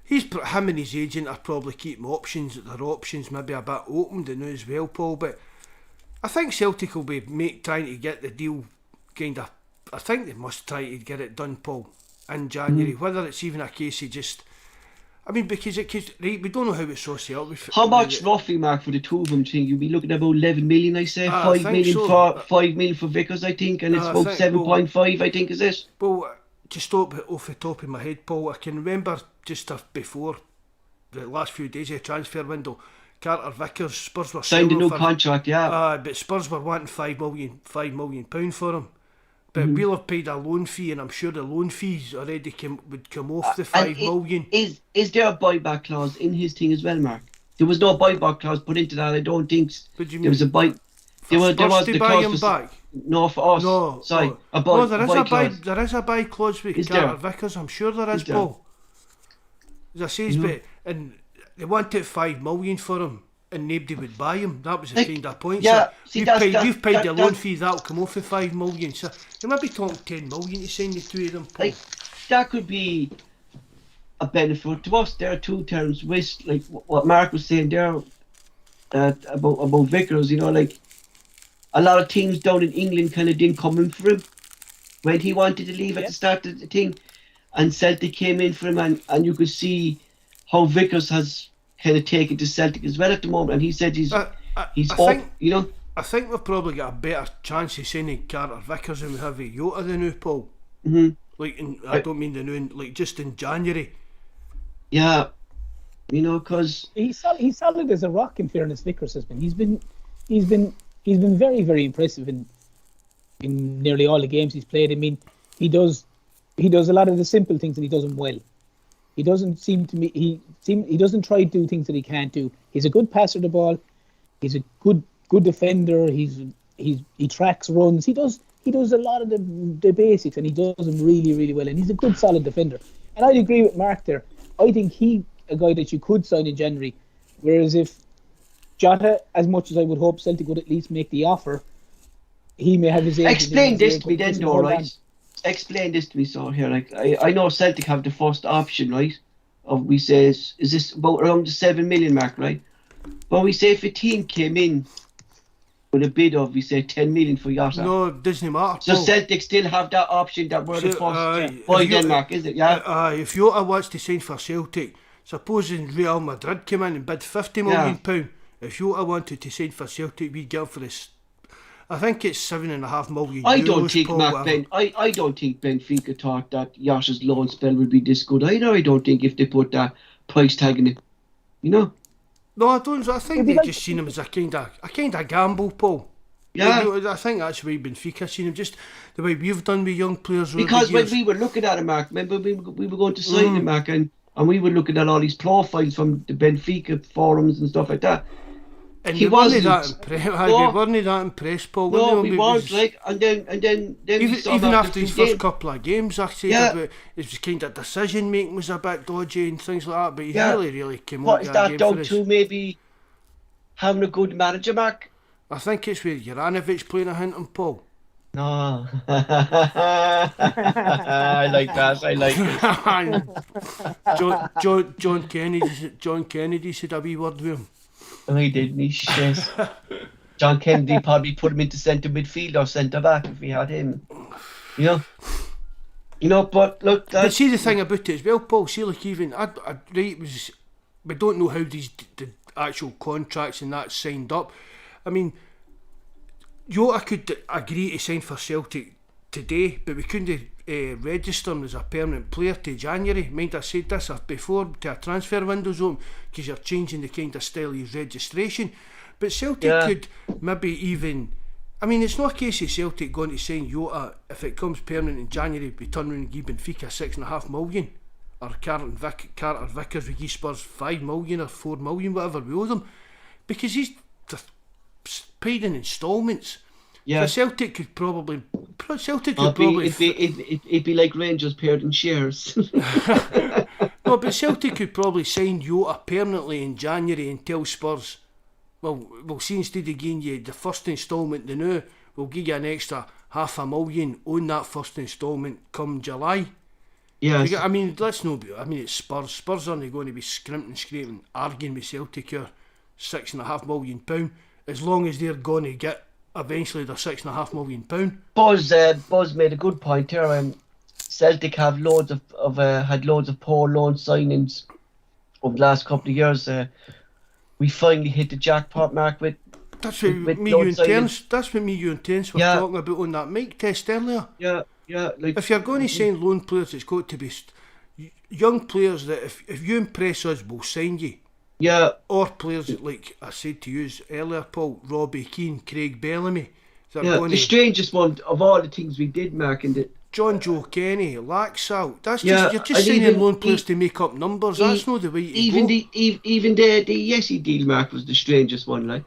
him and his agent are probably keeping their options maybe a bit open to now as well, Paul. But I think Celtic will be trying to get the deal kind of. I think they must try to get it done, Paul, in January. Whether it's even a case of just. I mean, because we don't know how it's so set up. How much roughly, Mark, for the two of them? Think you'll be looking at about 11 million, I say. 5 million for Vickers, I think, and it's about 7.5, I think, is it? Well, just off the top of my head, Paul, I can remember just before the last few days of the transfer window, Carter Vickers, Spurs were signed a new contract, yeah. But Spurs were wanting £5 million for him. But we'll have paid a loan fee, and I'm sure the loan fees already would come off the $5 million. Is there a buyback clause in his thing as well, Mark? There was no buyback clause put into that, I don't think. What do you there was a buy. There was the clause for back. No, for us. No, sorry. There is a buy clause with Carter Vickers. I'm sure there is, Paul. As I say, but and they wanted $5 million for him, and nobody would buy him. That was the kind of point. Yeah, so you've paid the loan fee, that'll come off the $5 million. So you might be talking $10 million to sign the two of them, Paul. Like, that could be a benefit to us. There are two terms, like what Mark was saying there about Vickers. You know, like a lot of teams down in England kind of didn't come in for him when he wanted to leave at the start of the thing. and Celtic came in for him, and you could see how Vickers has kind of taken to Celtic as well at the moment, and he said he's I up, think you know. I think we've probably got a better chance of signing Carter Vickers than we have with Jota the new Paul. Mm-hmm. Like I don't mean the new, like just in January. Yeah, you know, because he's solid as a rock. In fairness, Vickers has been. He's been very, very impressive in nearly all the games he's played. I mean, he does a lot of the simple things and he does them well. He doesn't seem to me. He doesn't try to do things that he can't do. He's a good passer of the ball. He's a good defender. He tracks runs. He does a lot of the basics, and he does them really, really well. And he's a good, solid defender. And I'd agree with Mark there. I think he's a guy that you could sign in January. Whereas if Jota, as much as I would hope Celtic would at least make the offer, he may have his age. Explain this to me then, though, right? Explain this to me, so here. Like I know Celtic have the first option, right? Of we say is this about around the 7 million mark, right? But we say if a team came in with a bid of, we say 10 million for Jota. No, it doesn't matter. So Celtic still have that option that we're the first by Denmark, is it? Yeah. If Jota wants to sign for Celtic, supposing Real Madrid came in and bid £50 million, if Jota wanted to sign for Celtic, we'd get him for this. I think it's €7.5 million. I don't think I don't think Benfica thought that Jota's loan spell would be this good either. I don't think if they put that price tag in it, you know. No, I don't. I think they just seen him as a kind of gamble, Paul. Yeah. I think that's why Benfica seen him, just the way we've done with young players. Because when we were looking at him, Mark, remember we were going to sign him, Mark, and we were looking at all these profiles from the Benfica forums and stuff like that. And he wasn't that impressed, Paul. No, we weren't, like, and then even after his first couple of games, I said about it was kind of decision making was a bit dodgy and things like that. But he really came on. What is that down to? Maybe having a good manager, Mark? I think it's with Juranovic playing a hint on Paul. No, I like that. John Kennedy said a wee word with him. No, he didn't. He shit. John Kennedy probably put him into centre midfield or centre back if he had him. You know. But look. But see the thing about it as well, Paul. See, like even we don't know how the actual contracts and that signed up. I mean, Jota could agree to sign for Celtic today, but we couldn't register him as a permanent player to January. Mind I said this before, to a transfer window's open, because you're changing the kind of style of his registration. But Celtic could maybe even, I mean, it's not a case of Celtic going to sign Jota if it comes permanent in January, we turn around and give Benfica $6.5 million, or Carter Vickers we give Spurs $5 million or $4 million, whatever we owe them, because he's paid in instalments. Yeah. So Celtic could probably. It'd be like Rangers paired in shares. No, but Celtic could probably sign Jota permanently in January and tell Spurs, well, we'll see, instead of giving you the first instalment now, we'll give you an extra $500,000 on that first instalment come July. Yeah. I mean, let's not be. I mean, it's Spurs. Spurs aren't going to be scraping, arguing with Celtic here £6.5 million, as long as they're going to get eventually the £6.5 million. Buzz made a good point here. Celtic have had loads of poor loan signings over the last couple of years. We finally hit the jackpot, Mark. That's what me, you and Terence were talking about on that mic test earlier. Yeah. Like, if you're going to sign loan players, it's got to be young players that if you impress us, we'll sign you. Yeah. Or players like I said to you earlier, Paul, Robbie Keane, Craig Bellamy. The strangest one of all the things we did, Mark, and John Joe Kenny, Laxalt. That's just you're just signing loan players to make up numbers. That's not the way to even go. Even the Yessi deal, Mark, was the strangest one. Like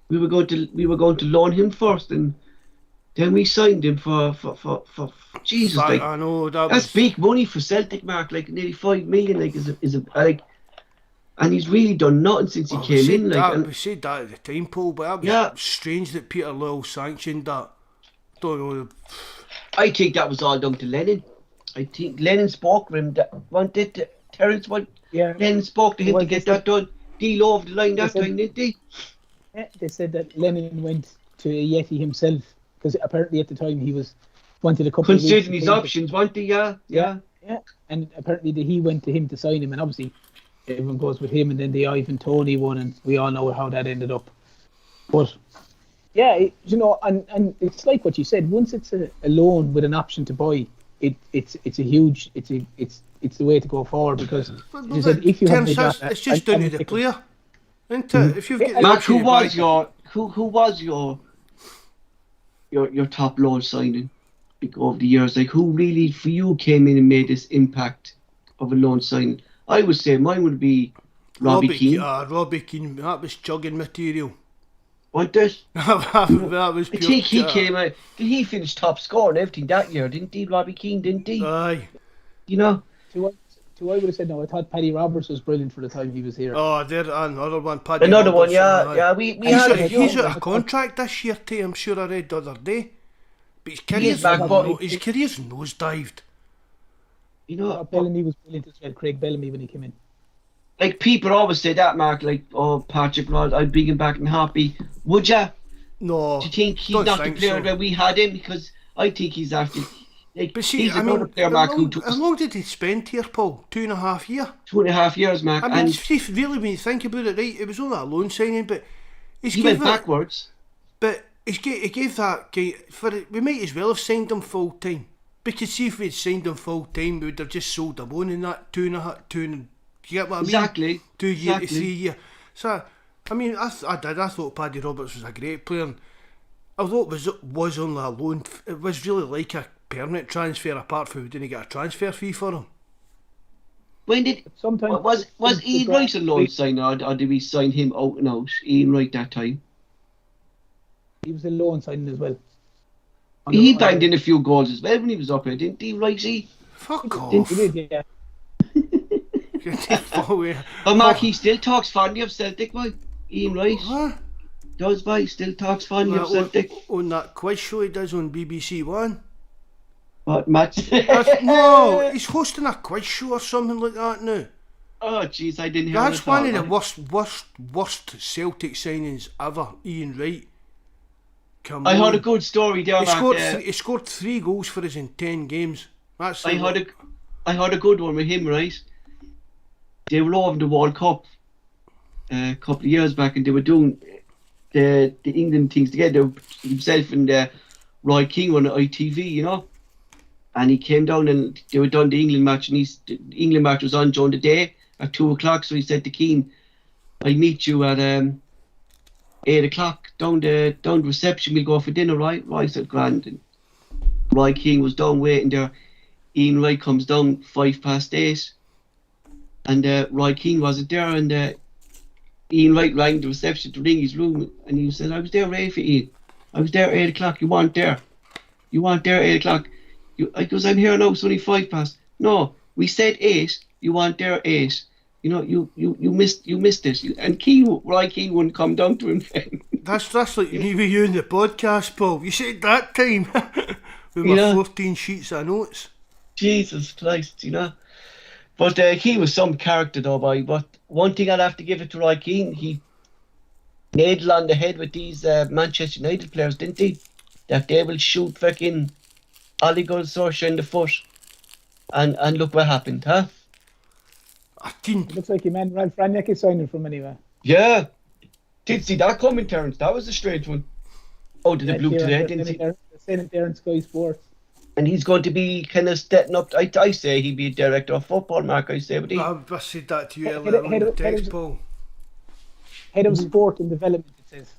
we were going to loan him first, and then we signed him for Jesus. Like, I know that's big money for Celtic, Mark. Like nearly $5 million. Like is a like. And he's really done nothing since he came in. We said that at the time, Paul, but that was strange that Peter Lowell sanctioned that. Don't know. I think that was all down to Lennon. I think Lennon spoke to him. Terence, Lennon spoke to him to get that done. Deal over the line that time, didn't they? Yeah, they said that Lennon went to Yeti himself, because apparently at the time he wanted a couple considering of his options, wasn't he? Yeah. Yeah, and apparently he went to him to sign him, and obviously everyone goes with him, and then the Ivan Toney one, and we all know how that ended up. But yeah, and it's like what you said. Once it's a loan with an option to buy, it's the way to go forward, because you said if you have it's just down to the player, isn't it? If you've got the Mark, option who to buy- was your top loan signing over the years? Like, who really for you came in and made this impact of a loan signing? I would say mine would be Robbie Keane. Robbie Keane, that was chugging material. Wasn't it? that was I pure think he jar. came out. Did he finish top scorer and everything that year? Didn't he, Robbie Keane? Didn't he? Aye. You know. So I would have said no. I thought Paddy Roberts was brilliant for the time he was here. Oh, there another one. Paddy Another one, Robertson, yeah. aye. We He's had out, a few. he's out of contract this year too, I'm sure I read the other day. But his career's, back, but- his career's nosedived. You know, Bellamy was brilliant as well. Craig Bellamy when he came in. like people always say that, Mark. Like, oh, Patrick Rod, I'd bring him back and happy. Would ya? No. Do you think he's don't not the think player so. that we had him? Because I think he's after. Like, But see, he's I another mean, player, Mark, who took how long did he spend here, Paul? 2.5 years? 2.5 years, Mark, I mean, and see, really, when you think about it, right, it was only a loan signing, but he's he gave went it, backwards. but he gave that guy, we might as well have signed him full time. Because see, if we'd signed him full time, we would have just sold him on in that two, you get what I mean? Exactly. 2 year to Exactly. 3 year. So, I mean, I thought Paddy Roberts was a great player. And although it was only a loan, it was really like a permanent transfer, apart from we didn't get a transfer fee for him. When did Sometimes was Ian Wright a loan sign, or did we sign him out and out? Ian Wright that time. he was a loan signing as well. He banged in a few goals as well when he was up here, didn't he, Righty? Fuck off. He did, yeah. But Mark, he still talks fondly of Celtic, boy. Ian Wright Huh? does, boy. Still talks fondly of on, Celtic. on that quiz show he does on BBC One. But Matt. No, he's hosting a quiz show or something like that now. Oh, jeez, I didn't hear That's that. one of the worst Celtic signings ever. Ian Wright. Come I on. heard a good story there, Mark. He scored 3 goals for us in 10 games. That's I heard a good one with him, right? They were over the World Cup a couple of years back, and they were doing the England things together. Himself and Roy King on ITV, you know. And he came down and they were done the England match, and the England match was on during the day at 2:00. So he said to Keane, "I meet you at 8:00 down the reception. We'll go for dinner, right?" Roy said, "Grand." And Roy King was down waiting there. Ian Wright comes down 8:05, and Roy Keane wasn't there, and Ian Wright rang the reception to ring his room, and he said, "I was there ready for Ian. I was there 8:00. You weren't there. You weren't there 8:00. I goes, I'm here now. It's only 5:05. No, we said 8. You weren't there 8. You know, you missed it." And Roy Keane wouldn't come down to him. That's like me with you in the podcast, Paul. You said that time with my Yeah. 14 sheets of notes. Jesus Christ, you know. But he was some character though, boy. But one thing I'd have to give it to Roy Keane, he nailed on the head with these Manchester United players, didn't he? That they will shoot fucking Ole Gunnar Solskjaer in the foot. And look what happened, huh? I didn't. Looks like your man Ralph Raniak is signing from anywhere. Yeah. Didn't see that coming, Terence. That was a strange one. Oh, did the blue today, didn't see? They're saying it there in Sky Sports. And he's going to be kind of stepping up. I say he'd be a director of football, Mark. I say, but he. I said that to you Head- earlier on head- the head- text, head- Paul. Head of Sport and Development, it says.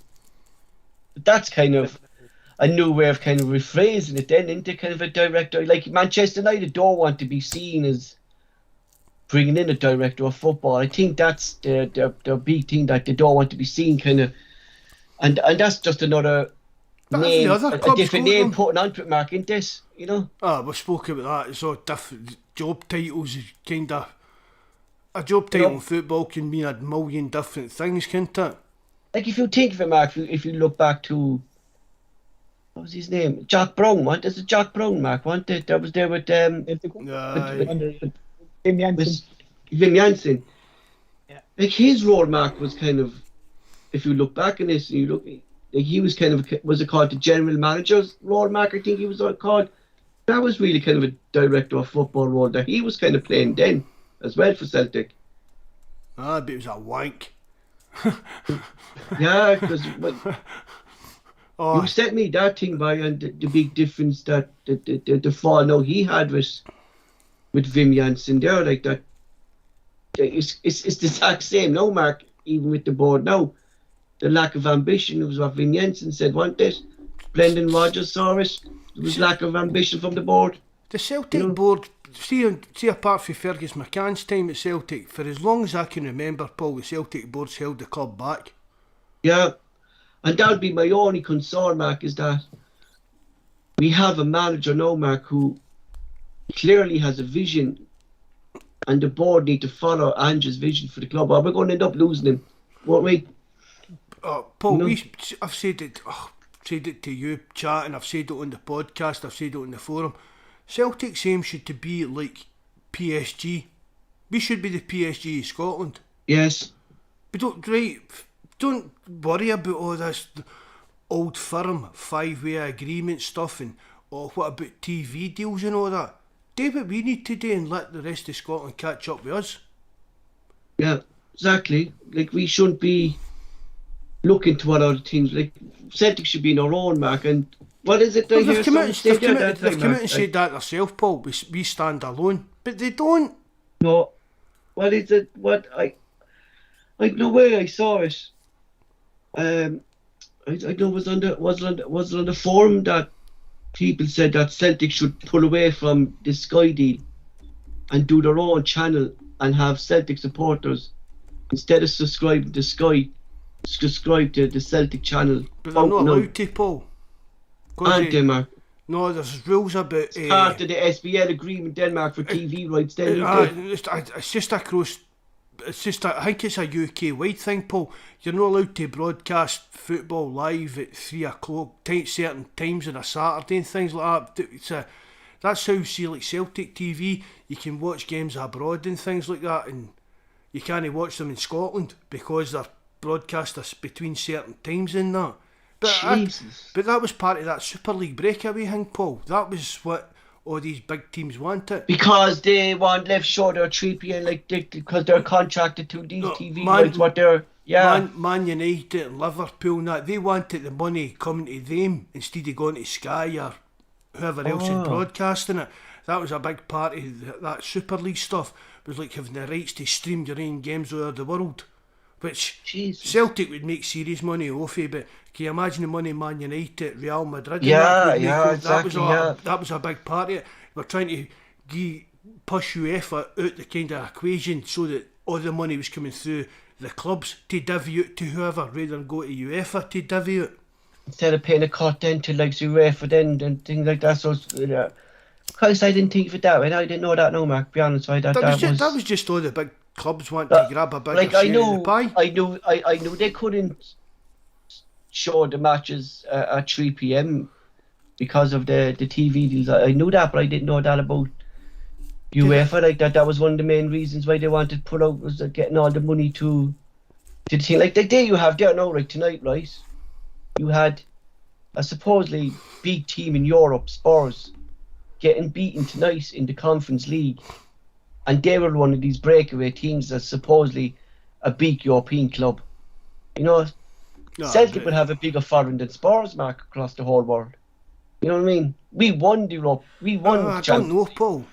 That's kind of a new way of kind of rephrasing it then into kind of a director. Like Manchester United don't want to be seen as bringing in a director of football. I think that's their big thing, that they don't want to be seen kind of, and that's just another But name, every other a club's different got name them. putting onto it, Mark, isn't this? You know? We spoke about that. It's all different. Job titles is kind of... A job title in football can mean a million different things, can't it? Like if you think of it, Mark, if you look back to, what was his name? Jack Brown, wasn't it? It's Jack Brown, Mark, wasn't it? That was there with Under Tim Janssen. Vin Janssen. Yeah. Like his role, Mark, was kind of, if you look back in this, and you look, like he was kind of, was it called the general manager's role, Mark? I think he was called. That was really kind of a director of football role that he was kind of playing then as well for Celtic. Ah, but it was a wank. Yeah, because Oh, you sent me that thing by, and the big difference that the fall now he had with Wim Janssen there, like that. It's the exact same now, Mark. Even with the board now, the lack of ambition was what Wim Janssen said, wasn't it? Brendan Rodgers saw it. There was lack of ambition from the board. the Celtic board, see apart from Fergus McCann's time at Celtic, for as long as I can remember, Paul, the Celtic board's held the club back. Yeah, and that would be my only concern, Mark, is that we have a manager now, Mark, who clearly has a vision, and the board need to follow Ange's vision for the club, or we're going to end up losing him, won't we? Paul, No. I've said it to you, chatting, I've said it on the podcast, I've said it on the forum. Celtic's aim should to be like PSG. We should be the PSG of Scotland. Yes. But don't worry about all this old firm 5-way agreement stuff and what about TV deals and all that. Do what we need to do and let the rest of Scotland catch up with us. Yeah, exactly. Like, we shouldn't be looking to what other teams, like, Celtic should be in our own, Mark, and what is it they hear They've come out some and that time, Mark? and said that themselves, Paul. We stand alone. But they don't. No, what is it? What I like the way I saw it. I know was on the forum that people said that Celtic should pull away from the Sky deal and do their own channel and have Celtic supporters instead of subscribing to Sky, subscribe to the Celtic channel. But they're not allowed to, Paul. And Denmark. No, there's rules about. Part of the SBL agreement, Denmark, for TV rights. Then it's just across. It's just I think it's a UK wide thing, Paul. You're not allowed to broadcast football live at 3 o'clock, certain times on a Saturday and things like that. That's how, see, like Celtic TV, you can watch games abroad and things like that, and you can't watch them in Scotland because they're broadcast between certain times and that. But that was part of that Super League breakaway thing, Paul. That was what all these big teams wanted. Because they want left shoulder or 3pm, like, because they're contracted to these TV rights, what they're... Yeah. Man United and Liverpool and that, they wanted the money coming to them instead of going to Sky or whoever else is broadcasting it. That was a big part of that Super League stuff. It was like having the rights to stream your own games all over the world. Which Celtic would make serious money off it, but can you imagine the money Man United, Real Madrid? Exactly. That was a big part of it. We're trying to push UEFA out the kind of equation so that all the money was coming through the clubs to divvy out to whoever rather than go to UEFA to divvy out. Instead of paying a cut then to like UEFA then and things like that. So because I didn't think of it that way. I didn't know that, no, Mark. To be honest, that was just all the big clubs want to grab a bigger share of the pie. I knew they couldn't show the matches at 3 p.m. because of the TV deals. I knew that, but I didn't know that about UEFA. Like that was one of the main reasons why they wanted to put out, was getting all the money to the team. Like the day you have there now, like tonight, right? You had a supposedly big team in Europe, Spurs, getting beaten tonight in the Conference League. And they were one of these breakaway teams that's supposedly a big European club. You know, Celtic would have a bigger following than Spurs, Mark, across the whole world. You know what I mean? We won Europe. We won the Champions. I don't know, Paul.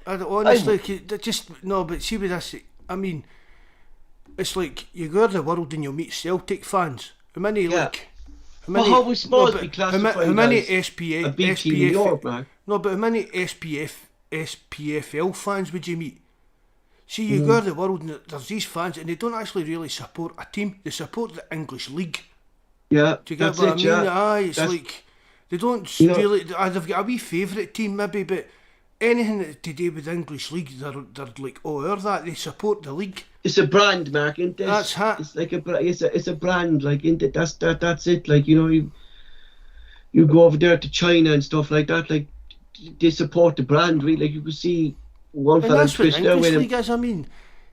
Honestly, but see with this, I mean, it's like you go to the world and you'll meet Celtic fans. How many how was Spurs be classified how many as a big team in Europe, Mark? No, but how many SPFL fans would you meet? See, you go to the world and there's these fans and they don't actually really support a team. They support the English League. Yeah, do you get what I mean? Yeah. It's like they don't really. They've got a wee favourite team maybe, but anything to do with the English League, they're like that. They support the league. It's a brand, Mark. Isn't it? That's it. It's like it's a brand, like, isn't it? That's it. Like, you know, you go over there to China and stuff like that. Like, they support the brand, really. Like, you can see one fella. That's what the English League is. I mean,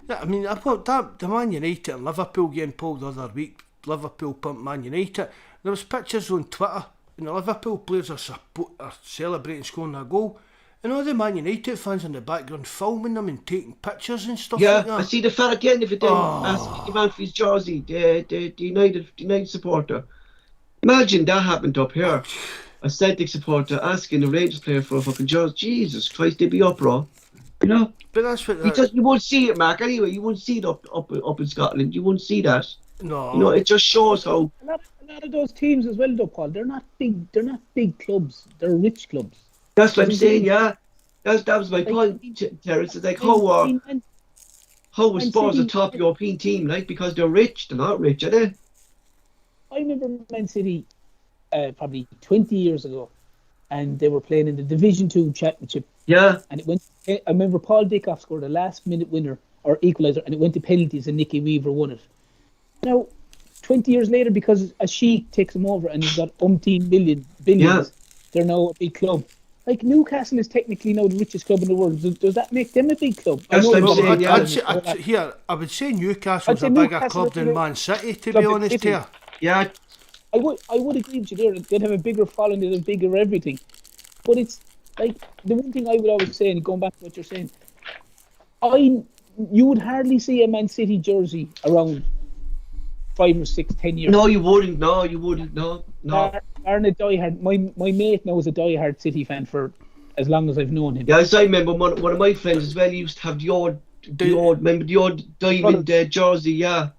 I've got that the Man United and Liverpool game pulled the other week. Liverpool pumped Man United. There was pictures on Twitter and the Liverpool players are celebrating scoring a goal, and all the Man United fans in the background filming them and taking pictures and stuff like that. I see the fella getting it asking the man for his jersey, the United supporter. Imagine that happened up here. A Celtic supporter asking a Rangers player for a fucking jersey. Jesus Christ, they'd be uproar. You know? But that's what... You won't see it, Mark, anyway. You won't see it up in Scotland. You won't see that. No. You know, it just shows how... A lot of those teams as well, though, Paul, they're not big clubs. They're rich clubs. That's what I'm saying, yeah. That was my point, Terence. It's like how was Spurs a top European team, like, because they're rich. They're not rich, are they? I remember Man City probably 20 years ago, and they were playing in the Division 2 Championship. Yeah. And I remember Paul Dickoff scored a last-minute winner, or equaliser, and it went to penalties, and Nicky Weaver won it. Now, 20 years later, because a sheik takes them over and he's got billions, they're now a big club. Like, Newcastle is technically now the richest club in the world. Does that make them a big club? That's what I'm saying, I would say Newcastle's a bigger club than Man City, to be honest here. Yeah. I would agree with you there. They'd have a bigger following, they'd have bigger everything. But it's like, the one thing I would always say, and going back to what you're saying, you would hardly see a Man City jersey around 5 or 6, 10 years. No, you wouldn't. No. Aaron, a diehard. My mate now is a diehard City fan for as long as I've known him. Yeah, as I remember, one of my friends as well, he used to have the old diamond jersey. Yeah.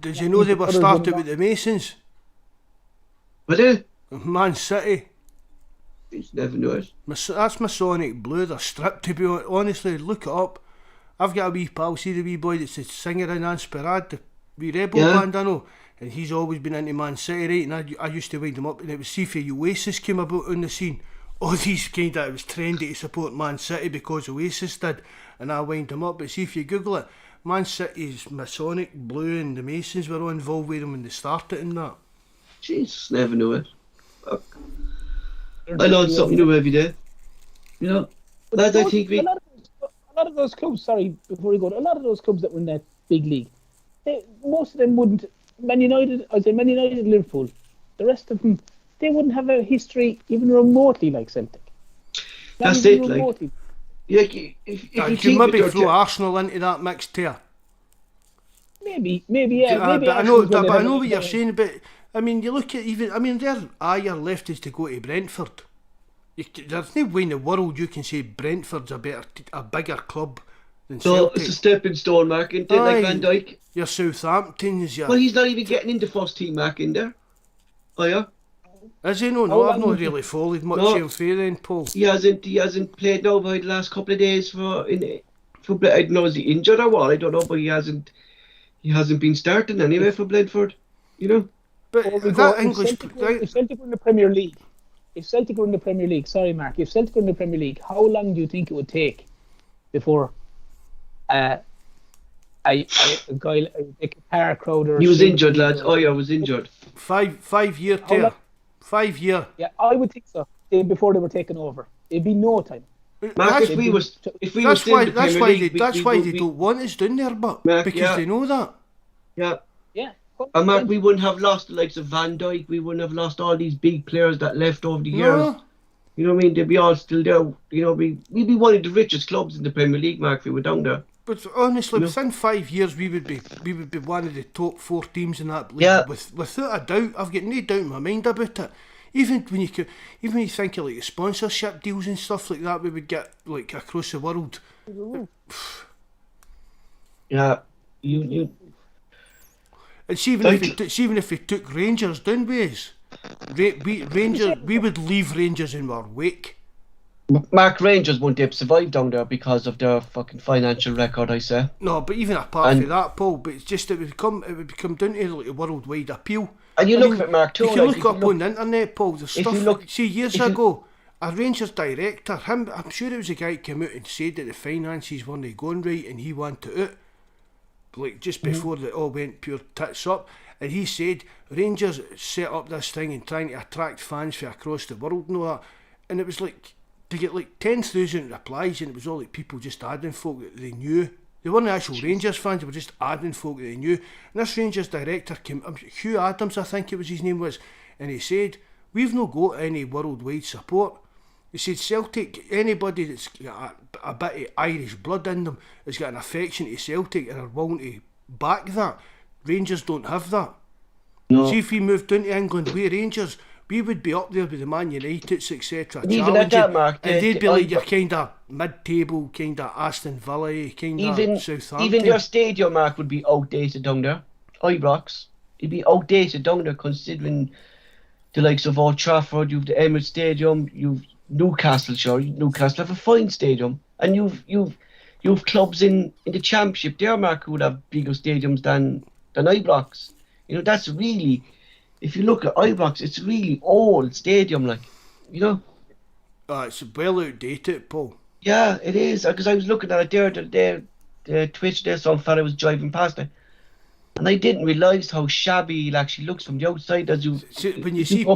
Did you know they were started with the Masons? Were they? Man City. He's never knew it. That's Masonic blue. They're stripped, to be honest. Honestly, look it up. I've got a wee pal, see the wee boy that's a singer in Ansperad, the wee rebel band I know, and he's always been into Man City, right? And I used to wind him up, and it was see if Oasis came about on the scene. All these it was trendy to support Man City because Oasis did, and I wind him up. But see if you Google it, Man City's Masonic blue, and the Masons were all involved with them when they started and that. Jesus, never knew it. Fuck. I learn something new every day. You know, lads, I think a lot of those clubs, sorry, before we go, a lot of those clubs that were in that big league, most of them wouldn't. Man United, Liverpool, the rest of them, they wouldn't have a history even remotely like Celtic. That's it, remotely. Like, if you can maybe throw Arsenal into that mix too. Maybe, yeah. But I know what you're saying, but I mean, you look at their eye left is to go to Brentford. There's no way in the world you can say Brentford's a bigger club than Celtic. So it's a stepping stone, Mark, isn't it? Like Van Dijk. Your Southampton's, Well, he's not even getting into first team, Mark, in there. Oh yeah. Is he? No, I've not really followed much in fair then, Paul. He hasn't played now by the last couple of days for I don't know, is he injured or what? I don't know, but he hasn't been starting anyway for Brentford, you know. But that English... If Celtic were in the Premier League, sorry Mark, if Celtic were in the Premier League, how long do you think it would take before a guy like a Crowder... He was injured, lads. Oh yeah, was injured. 5 year tear. 5 year. Yeah, I would think so. Before they were taken over, it'd be no time. Mark, if we were still in the Premier League, that's why they don't want us down there, but Mark, because they know that. Yeah. Yeah. And Mark, we wouldn't have lost the likes of Van Dijk. We wouldn't have lost all these big players that left over the years. No. You know what I mean? They'd be all still there. You know, we'd be one of the richest clubs in the Premier League, Mark, if we were down there. But honestly, within 5 years, we would be one of the top 4 teams in that league. Yeah. Without a doubt, I've got no doubt in my mind about it. Even when you think of like the sponsorship deals and stuff like that, we would get like across the world. Yeah, you. And see, even if we took Rangers down ways, we would leave Rangers in our wake. Mark, Rangers wouldn't have survived down there because of their fucking financial record, I say. No, but even apart from that, Paul, but it's just it would become down to like a worldwide appeal. And you look at it, Mark, too. You can look up on the internet, Paul, the stuff. See, years ago, a Rangers director, I'm sure it was a guy who came out and said that the finances weren't going right and he wanted out, like just before it all went pure tits up. And he said Rangers set up this thing and trying to attract fans from across the world and all that. And it was like, to get like 10,000 replies, and it was all like people just adding folk that they knew. They weren't actual Rangers fans, they were just adding folk that they knew. And this Rangers director came, Hugh Adams I think it was his name was, and he said, we've not got any worldwide support. He said Celtic, anybody that's got a bit of Irish blood in them has got an affection to Celtic and are willing to back that. Rangers don't have that. No. See, if we moved into England, we're Rangers, we would be up there with the Man Uniteds, etc. Even at that, Mark, and they'd be like your kind of mid-table, kind of Aston Villa, kind of Southampton. Even their stadium, Mark, would be outdated down there. Ibrox, it'd be outdated down there, considering the likes of Old Trafford, you've the Emirates Stadium, you've Newcastle, sure. Newcastle have a fine stadium, and you've clubs in the Championship there, Mark, who would have bigger stadiums than Ibrox. You know, that's really, if you look at Ibrox, it's really old stadium, like, you know. It's well outdated, Paul. Yeah, it is, because I was looking at it there the other day, Twitch there, some fella was driving past it, and I didn't realise how shabby it actually looks from the outside. As you, when you see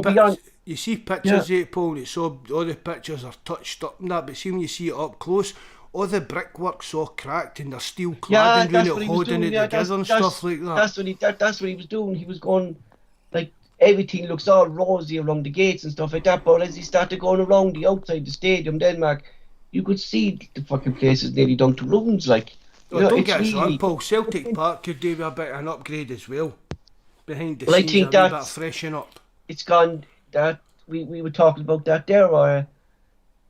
you see pictures of it, Paul, it's all the pictures are touched up and that, but see when you see it up close, all the brickwork's all cracked and they're steel cladding around it, holding it together and stuff like that. That's what he was doing. He was going, like, everything looks all rosy around the gates and stuff like that, but as he started going around the outside the stadium, Denmark, you could see the fucking place is nearly down to ruins, like. Don't get us wrong, Paul, Celtic Park could do a bit of an upgrade as well. Behind the scenes, I think a wee bit of freshen up. It's gone, that we were talking about that there, or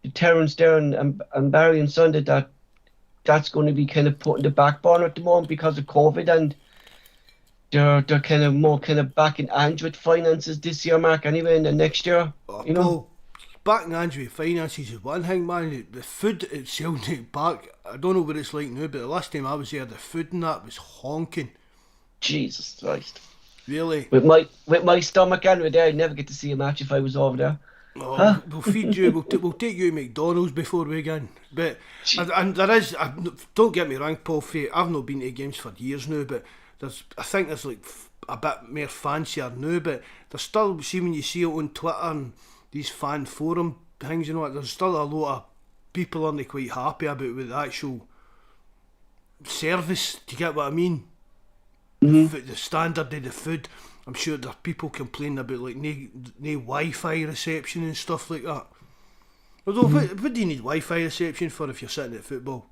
the Terence there and Barry and Sunday, that's going to be kind of put in the back burner at the moment because of COVID, and they're kind of more kind of back in Andrew with finances this year, Mark, anyway, and then next year, you know. Paul, back in Andrew with finances is one thing, man. The food at Celtic Park, I don't know what it's like now, but the last time I was there, the food and that was honking. Jesus Christ. Really? With my stomach anyway there, I'd never get to see a match if I was over there. Oh, we'll feed you. We'll take you to McDonald's before we go in. But and there is. Don't get me wrong, Paul. I've not been to games for years now, but I think there's like a bit more fancier now. But there's still, see when you see it on Twitter and these fan forum things, you know, there's still a lot of people aren't quite happy about with the actual service. Do you get what I mean? Mm-hmm. The standard of the food. I'm sure there are people complaining about like no Wi-Fi reception and stuff like that. Although, what do you need Wi-Fi reception for if you're sitting at football?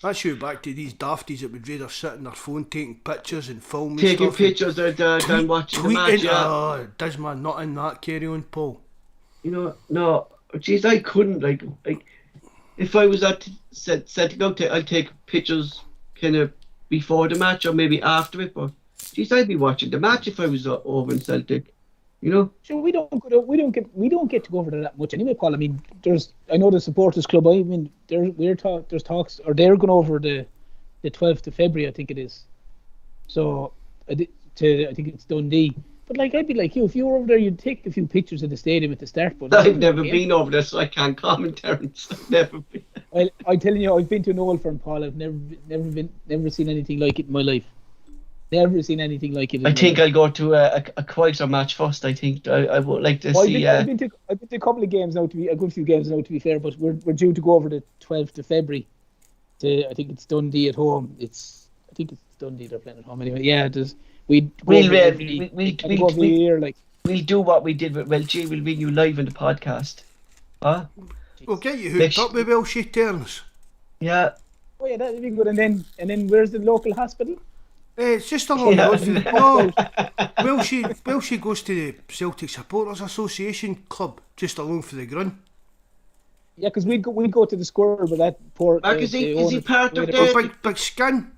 That's you back to these dafties that would rather sit on their phone taking pictures and filming taking stuff. Taking pictures and watching the match. Yeah. Oh, does man not in that, carry on, Paul? You know, no, jeez, I couldn't, like if I was at Celtic, I'd take pictures kind of before the match or maybe after it, but jeez, I'd be watching the match if I was over in Celtic, you know. Sure, we don't get to go over there that much anyway, Paul. I mean, I know the supporters club. I mean, there's talks, or they're going over the 12th of February, I think it is. So I think it's Dundee. But like, I'd be like you, if you were over there, you'd take a few pictures of the stadium at the start. But I've never been over there, so I can't comment, Terence. I've never been. Well, I'm telling you, I've been to an Old Firm, Paul. I've never seen anything like it in my life. Never seen anything like it. I think I'll go to a quieter match first. I think I would like to see. I've been to a couple of games now, a good few games now, to be fair. But we're due to go over the 12th of February. I think it's Dundee at home. I think it's Dundee they're playing at home anyway. Yeah, we'll do what we did with Welchie. We'll bring you live in the podcast. Huh? We'll get you hooked up with Welchie, Terence. Yeah. Oh yeah, that'd be good. And then where's the local hospital? It's just along the road. No, Welchie goes to the Celtic Supporters Association club, just along for the Grun. Yeah, because we'd go to the Squirrel with that poor. Mark, is he part of the big skin?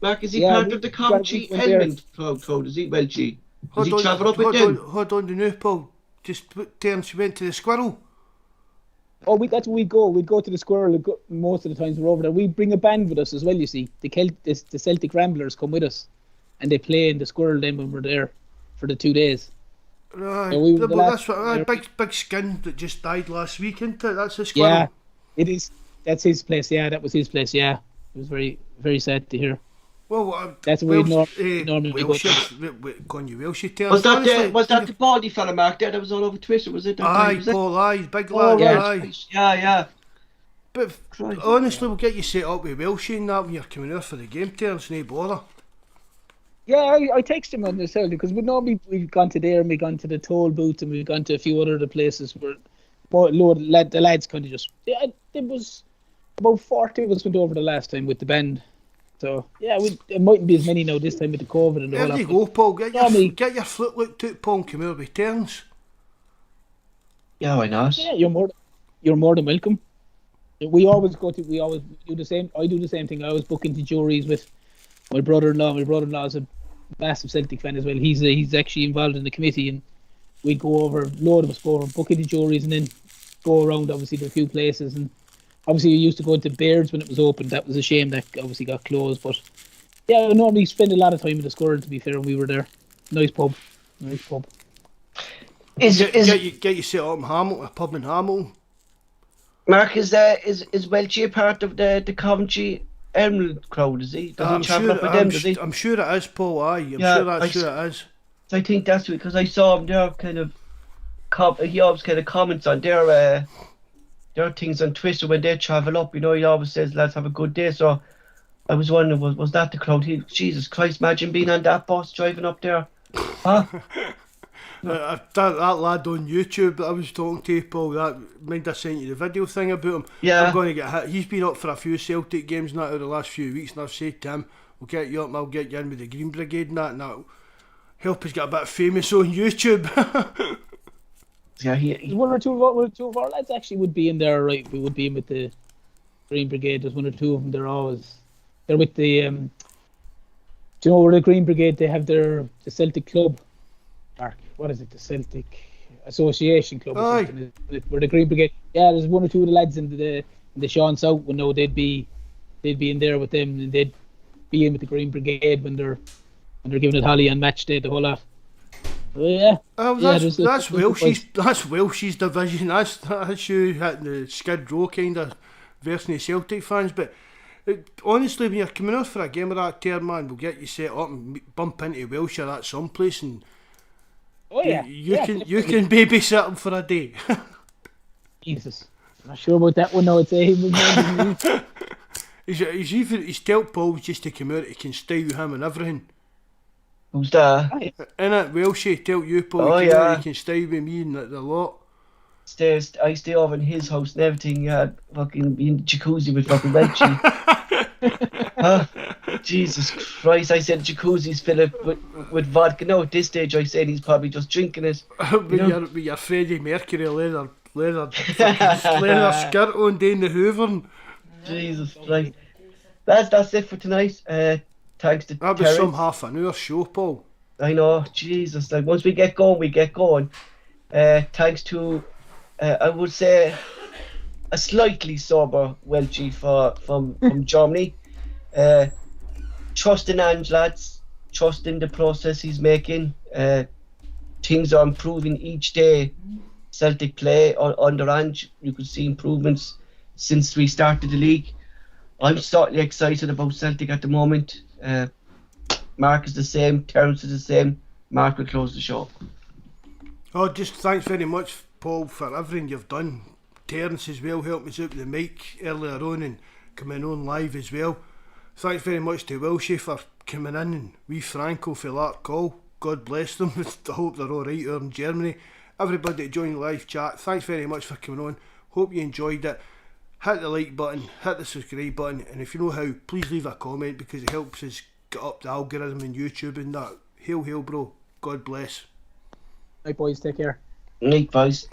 Mark, is he part of the Comchi Edmund crowd? Is he Welchie? Does he travel up with them? Hold on, the new Paul. Just Terence went to the Squirrel. Oh, that's where we go. We'd go to the Squirrel most of the times we're over there. We bring a band with us as well, you see. The Celtic Ramblers come with us, and they play in the Squirrel then when we're there for the 2 days. Right, so that's what big skin that just died last week, isn't it? That's the Squirrel. Yeah, it is. That's his place. Yeah, that was his place. Yeah, it was very, very sad to hear. Well, that's where we normally go. Can you Welshie Terence? Was that the baldy fella, Mark, there that was all over Twitter, was it? Aye, Paul, aye, big lad, aye. Yeah. But honestly, we'll get you set up with Welshie and that when you're coming out for the game, Terence, no bother. Yeah, I texted him on the cell because we've gone to there and we've gone to the toll booth and we've gone to a few other places where the lads kind of just it was about 40 of us went over the last time with the band. So yeah, it mightn't be as many now this time with the COVID and the There whole you lot. go, Paul. Normally- Get your flute looked out, Paul, and come here with Terence. Yeah, why not? Yeah, you're more than welcome. We always do the same. I do the same thing. I always book into juries with my brother-in-law. My brother-in-law is a massive Celtic fan as well. He's actually involved in the committee, and we go over, load of us go over, book into juries, and then go around obviously to a few places. And obviously we used to go into Baird's when it was open. That was a shame that obviously got closed. But yeah, I normally spend a lot of time in the Scourge, to be fair, when we were there. Nice pub. Get you set up in Hamilton, a pub in Hamilton. Mark, is Welchie a part of the Coventry Emerald crowd, is he? Does he travel up with them, does he? I'm sure it is, Paul, aye. I'm Yeah, sure that's who it is. I think that's because I saw him there kind of he always kind of comments on their things on Twitter when they travel up, he always says, lads, have a good day. So I was wondering, was that the crowd? Jesus Christ, imagine being on that bus driving up there. Huh? That lad on YouTube that I was talking to, Paul, mind I sent you the video thing about him. Yeah. I'm going to get hit. He's been up for a few Celtic games now over the last few weeks, and I've said to him, we'll get you up and I'll get you in with the Green Brigade and that'll help us get a bit famous on YouTube. Yeah, he One or two of our lads actually would be in there, right? We would be in with the Green Brigade. There's one or two of them. They're with the do you know where the Green Brigade, they have the Celtic club, Mark, what is it, the Celtic Association Club or something, where the Green Brigade, yeah, there's one or two of the lads in the Sean South, they'd be in there with them, and they'd be in with the Green Brigade when they're giving it Holly on match day, the whole lot. So, yeah. Oh, that's Welsh's division. That's you hitting the Skid Row kind of version of Celtic fans. But honestly, when you're coming off for a game of that tier, man, we'll get you set up and bump into Wilshire at some place, and you can babysit him for a day. Jesus, I'm not sure about that one. I'd say he was he's told Paul just to come out. He can style him and everything. who's that? Innit, Welshie, tell you, Paul, Oh, he can yeah. he can stay with me and the lot. I stay over in his house and everything. Fucking be in the jacuzzi with fucking Welchie. Jesus Christ! I said jacuzzi's filled with vodka. Now at this stage, I said he's probably just drinking it. With your Freddie Mercury leather skirt on down the Hoovern. Jesus Christ! That's it for tonight. Thanks to That was Terence. some half an hour show, Paul. I know, Jesus. Like once we get going, we get going. Thanks to, I would say, a slightly sober Welchie from Germany. Trust in Ange, lads. Trust in the process he's making. Things are improving each day. Celtic play under Ange, you could see improvements since we started the league. I'm certainly excited about Celtic at the moment. Mark is the same, Terence is the same. Mark will close the show. Oh, just thanks very much, Paul, for everything you've done. Terence as well helped us out with the mic earlier on and coming on live as well. Thanks very much to Wilshie for coming in, and wee Franco for that call. God bless them. I hope they're alright over in Germany. Everybody that joined the live chat, thanks very much for coming on. Hope you enjoyed it. Hit the like button, hit the subscribe button, and if you know how, please leave a comment because it helps us get up the algorithm in YouTube and that. Hail, hail, bro. God bless. Right, boys, take care. Night, boys.